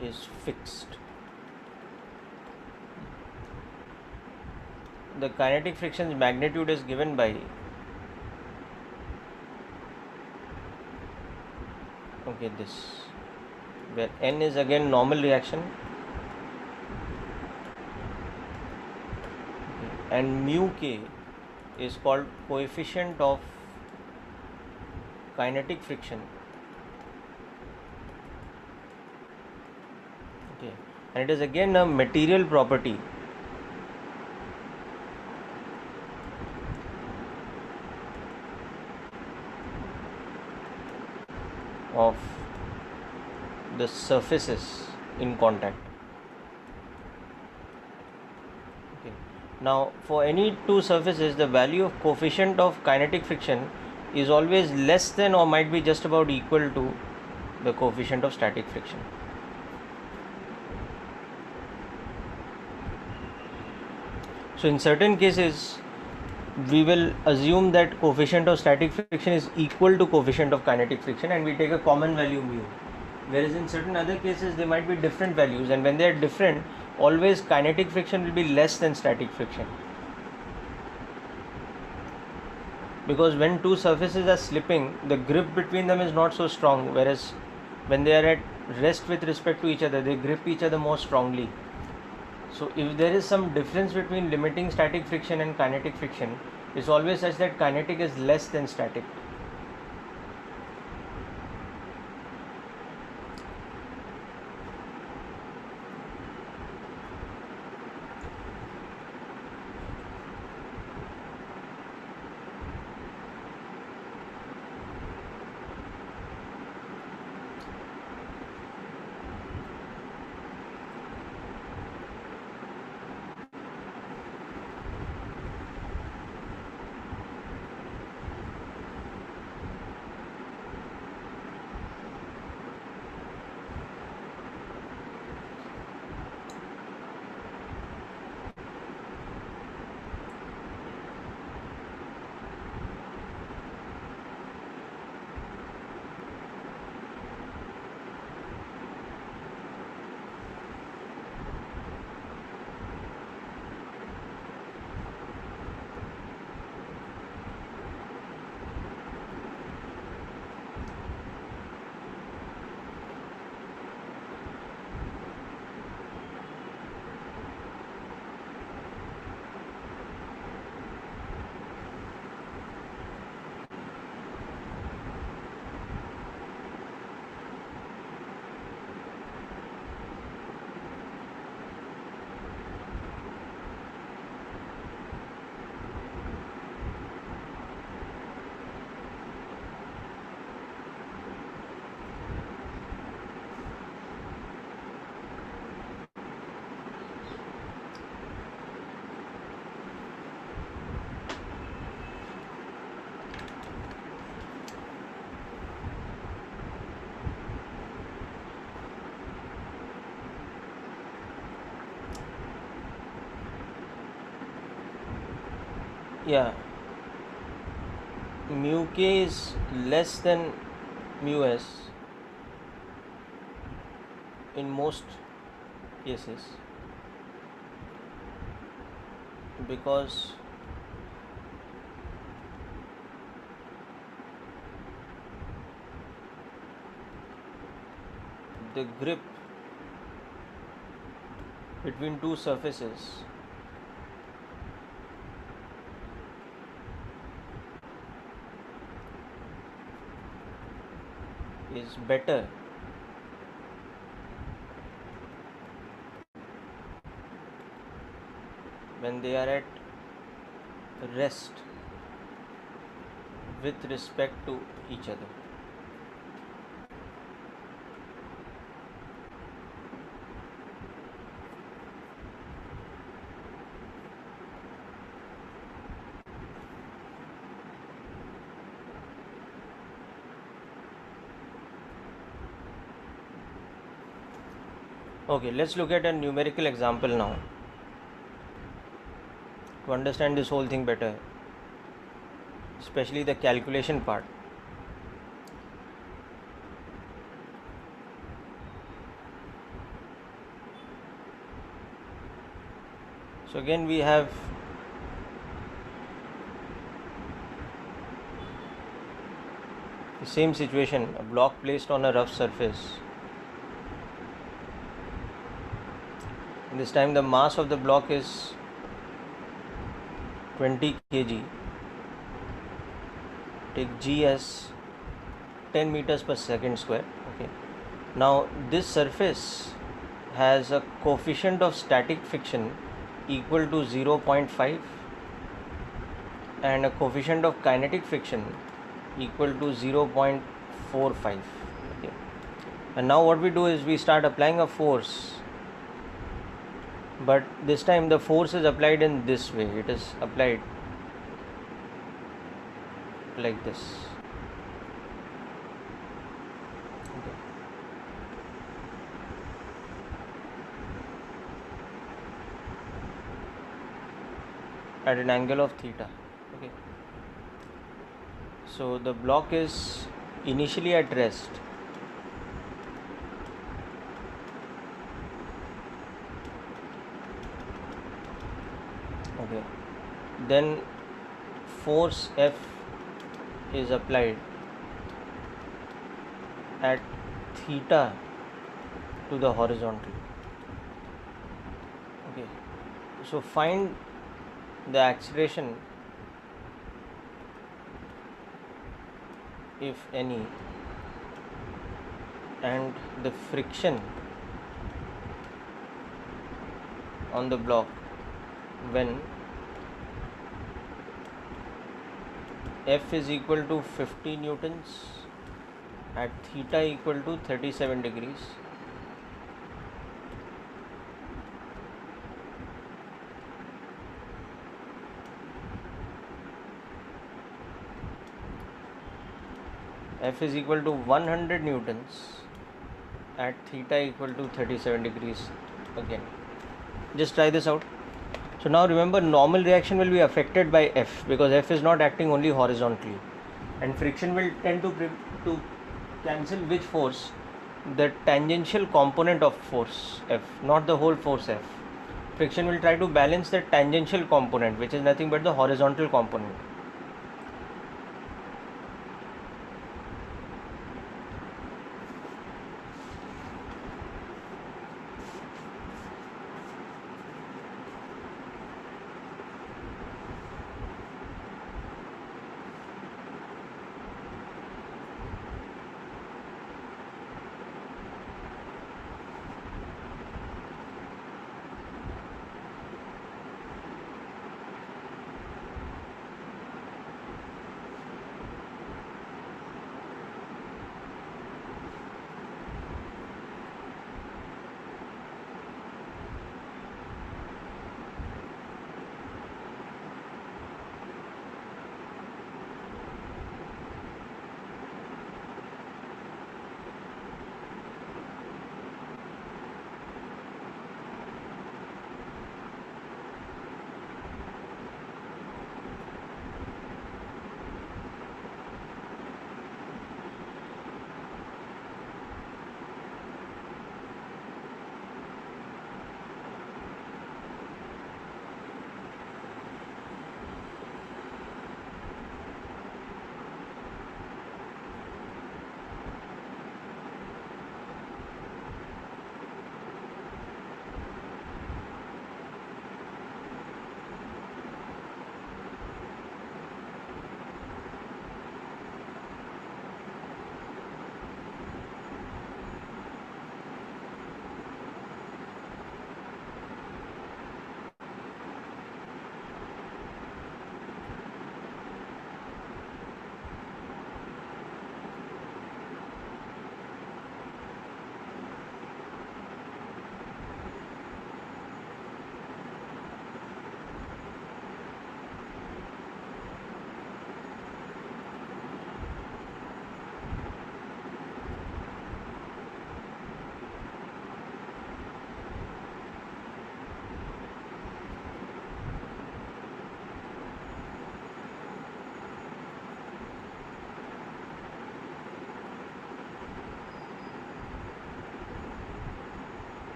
is fixed. The kinetic friction's magnitude is given by, okay, this, where n is again normal reaction, okay, and mu k is called coefficient of kinetic friction. Okay, and it is again a material property of the surfaces in contact. Okay. Now, for any two surfaces, the value of coefficient of kinetic friction is always less than or might be just about equal to the coefficient of static friction. So, in certain cases, we will assume that coefficient of static friction is equal to coefficient of kinetic friction, and we take a common value mu. Whereas in certain other cases, they might be different values, and when they are different, always kinetic friction will be less than static friction. Because when two surfaces are slipping, the grip between them is not so strong, whereas when they are at rest with respect to each other, they grip each other more strongly. So if there is some difference between limiting static friction and kinetic friction, it's always such that kinetic is less than static. Yeah, mu k is less than mu s in most cases, because the grip between two surfaces is better when they are at rest with respect to each other. Okay, let's look at a numerical example now to understand this whole thing better, especially the calculation part. So again we have the same situation, a block placed on a rough surface. And this time the mass of the block is 20 kg. Take g as 10 meters per second square. Okay. Now this surface has a coefficient of static friction equal to 0.5 and a coefficient of kinetic friction equal to 0.45. Okay. And now what we do is we start applying a force, but this time the force is applied in this way. It is applied like this. Okay. At an angle of theta. Okay. So the block is initially at rest. Okay. Then force F is applied at theta to the horizontal. Okay. So find the acceleration, if any, and the friction on the block when F is equal to 50 newtons at theta equal to 37 degrees. F is equal to 100 newtons at theta equal to 37 degrees. Again, just try this out. So now remember, normal reaction will be affected by F because F is not acting only horizontally, and friction will tend to cancel which force? The tangential component of force F, not the whole force F. Friction will try to balance the tangential component, which is nothing but the horizontal component.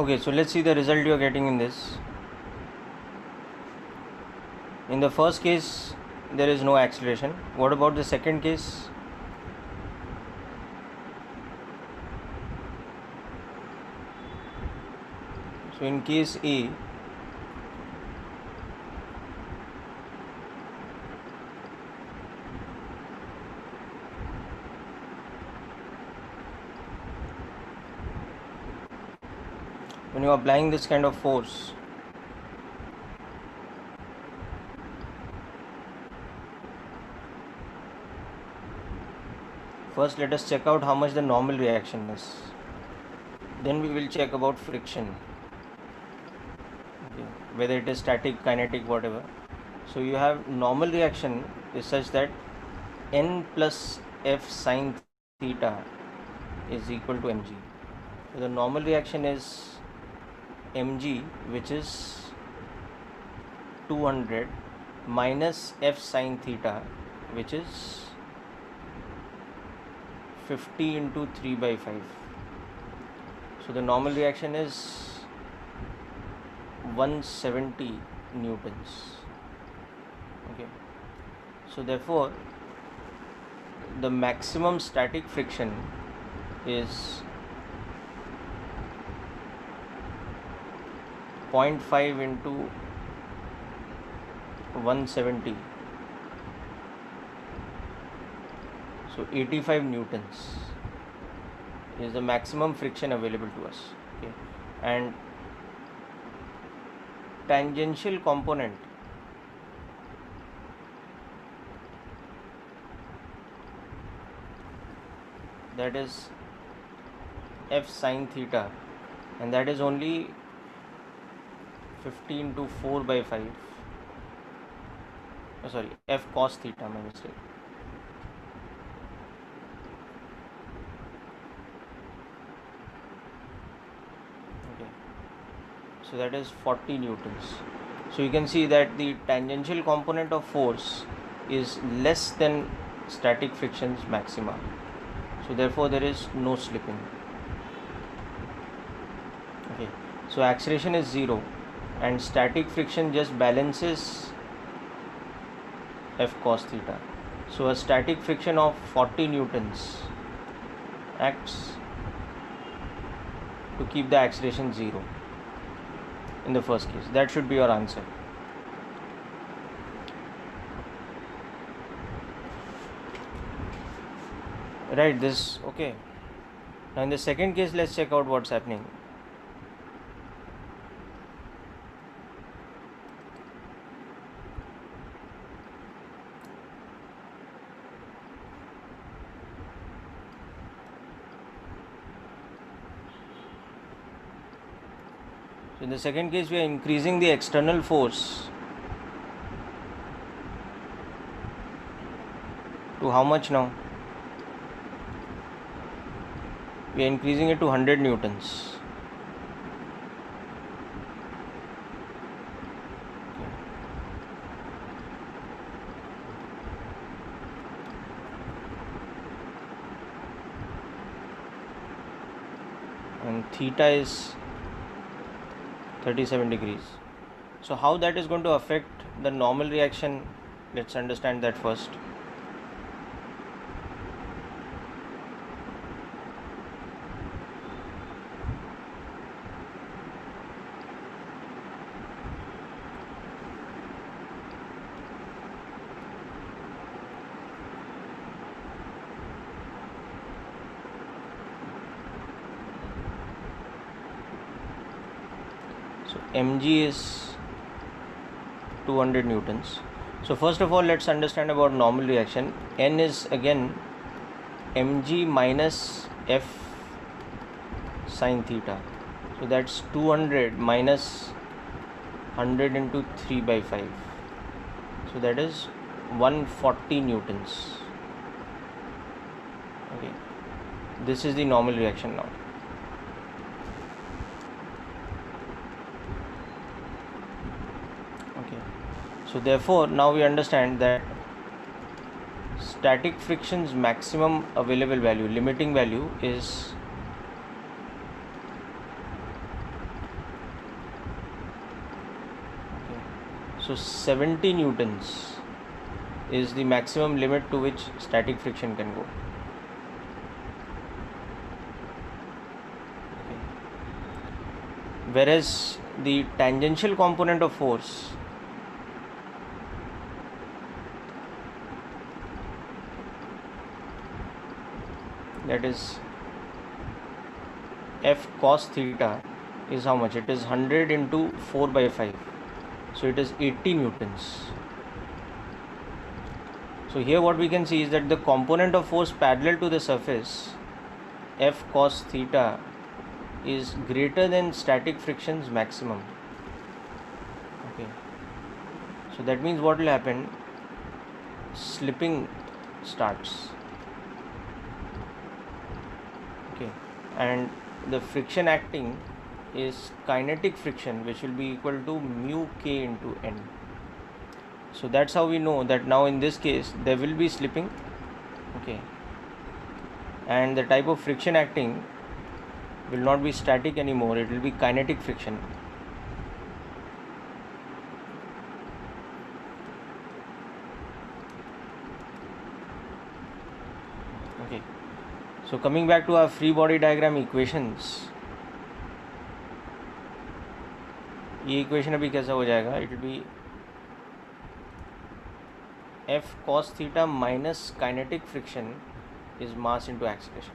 Okay, so let's see the result you are getting in this. In the first case there is no acceleration. What about the second case? So in case A, when you are applying this kind of force, first let us check out how much the normal reaction is, then we will check about friction, okay, whether it is static, kinetic, whatever. So you have normal reaction is such that n plus f sine theta is equal to mg. So the normal reaction is mg, which is 200 minus f sine theta, which is 50 into 3 by 5. So the normal reaction is 170 newtons. Okay. So therefore the maximum static friction is 0.5 into 170, so 85 newtons is the maximum friction available to us. Okay. And tangential component, that is f sine theta, and that is only 50 into 4 by 5. Sorry, f cos theta, my mistake. Okay, so that is 40 newtons. So you can see that the tangential component of force is less than static friction's maxima. So therefore there is no slipping. Okay, so acceleration is 0 and static friction just balances f cos theta. So a static friction of 40 newtons acts to keep the acceleration 0 in the first case. That should be your answer. Right, this, okay. Now in the second case, let's check out what's happening. So in the second case, we are increasing the external force to how much now? We are increasing it to 100 newtons. Okay. And theta is 37 degrees. So how that is going to affect the normal reaction, let's understand that first. So mg is 200 newtons. So first of all, let's understand about normal reaction. N is again mg minus f sine theta. So that's 200 minus 100 into 3 by 5. So that is 140 newtons. Okay, this is the normal reaction now. So therefore now we understand that static friction's maximum available value, limiting value, is So 70 newtons is the maximum limit to which static friction can go. Okay. Whereas the tangential component of force that is F cos theta is how much? It is 100 into 4 by 5. So it is 80 newtons. So here what we can see is that the component of force parallel to the surface, F cos theta, is greater than static friction's maximum. Okay. So that means what will happen? Slipping starts. Okay. And the friction acting is kinetic friction, which will be equal to mu k into n. So that's how we know that now in this case there will be slipping. Okay. And the type of friction acting will not be static anymore, it will be kinetic friction. Okay. So coming back to our free body diagram equations, ये equation अभी कैसा हो जाएगा? It will be F cos theta minus kinetic friction is mass into acceleration.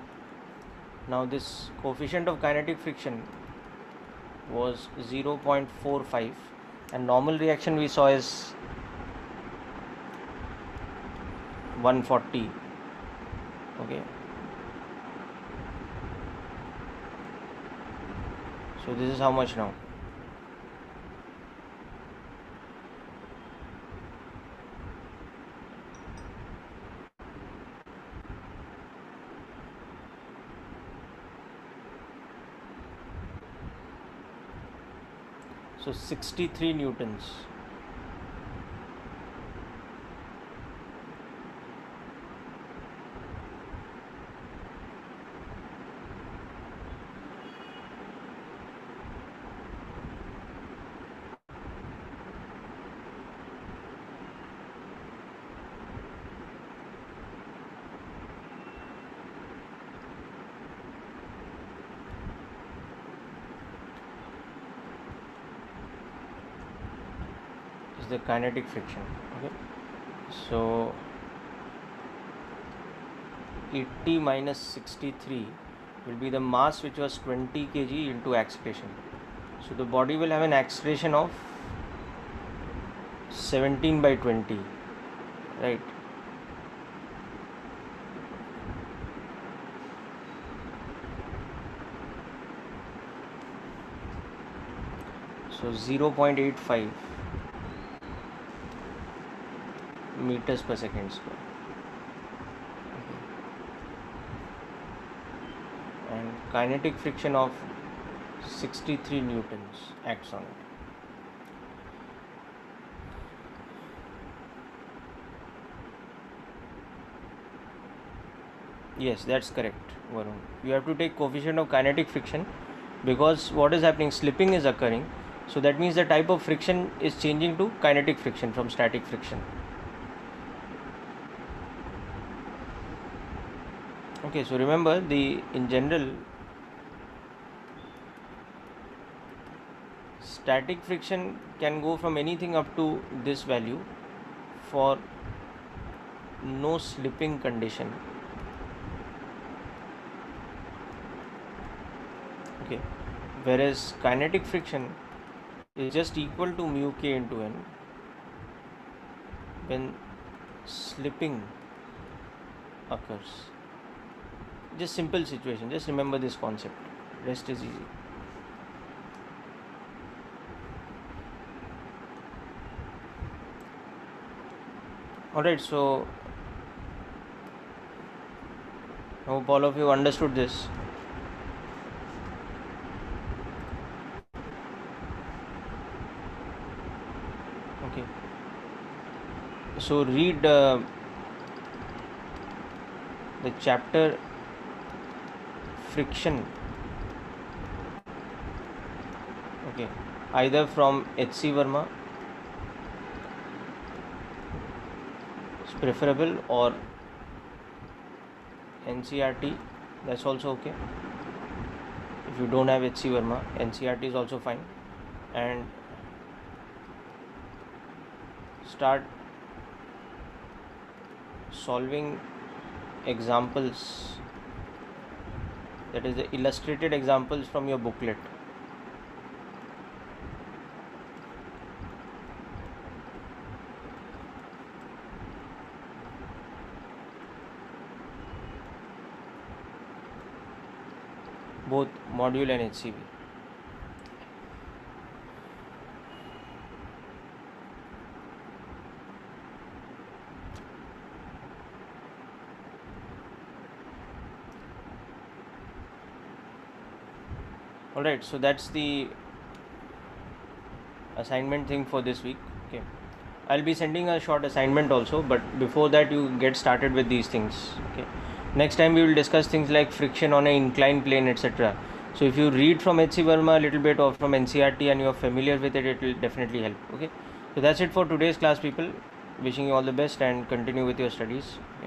Now this coefficient of kinetic friction was 0.45 and normal reaction we saw is 140. Okay. So this is how much now? So 63 newtons. The kinetic friction. Okay, so 80 minus 63 will be the mass, which was 20 kg, into acceleration. So the body will have an acceleration of 17 by 20, right? So 0.85 meters per second square. Okay. And kinetic friction of 63 newtons acts on it. Yes, that's correct, Varun. You have to take coefficient of kinetic friction, because what is happening? Slipping is occurring. So that means the type of friction is changing to kinetic friction from static friction. Okay, so remember, in general, static friction can go from anything up to this value for no slipping condition. Okay, whereas kinetic friction is just equal to mu k into n when slipping occurs. Just simple situation, just remember this concept, rest is easy. Alright, so I hope all of you understood this. Okay, so read the chapter friction, okay, either from H.C. Verma preferable, or NCERT, that's also okay. If you don't have HC Verma, NCERT is also fine. And start solving examples, that is the illustrated examples from your booklet. Both module and HCV. Alright, so that's the assignment thing for this week. Okay, I'll be sending a short assignment also, but before that you get started with these things. Okay, next time we will discuss things like friction on an inclined plane, etc. So if you read from HC Verma a little bit or from NCERT and you are familiar with it, it will definitely help. Okay, so that's it for today's class, people. Wishing you all the best and continue with your studies. Okay.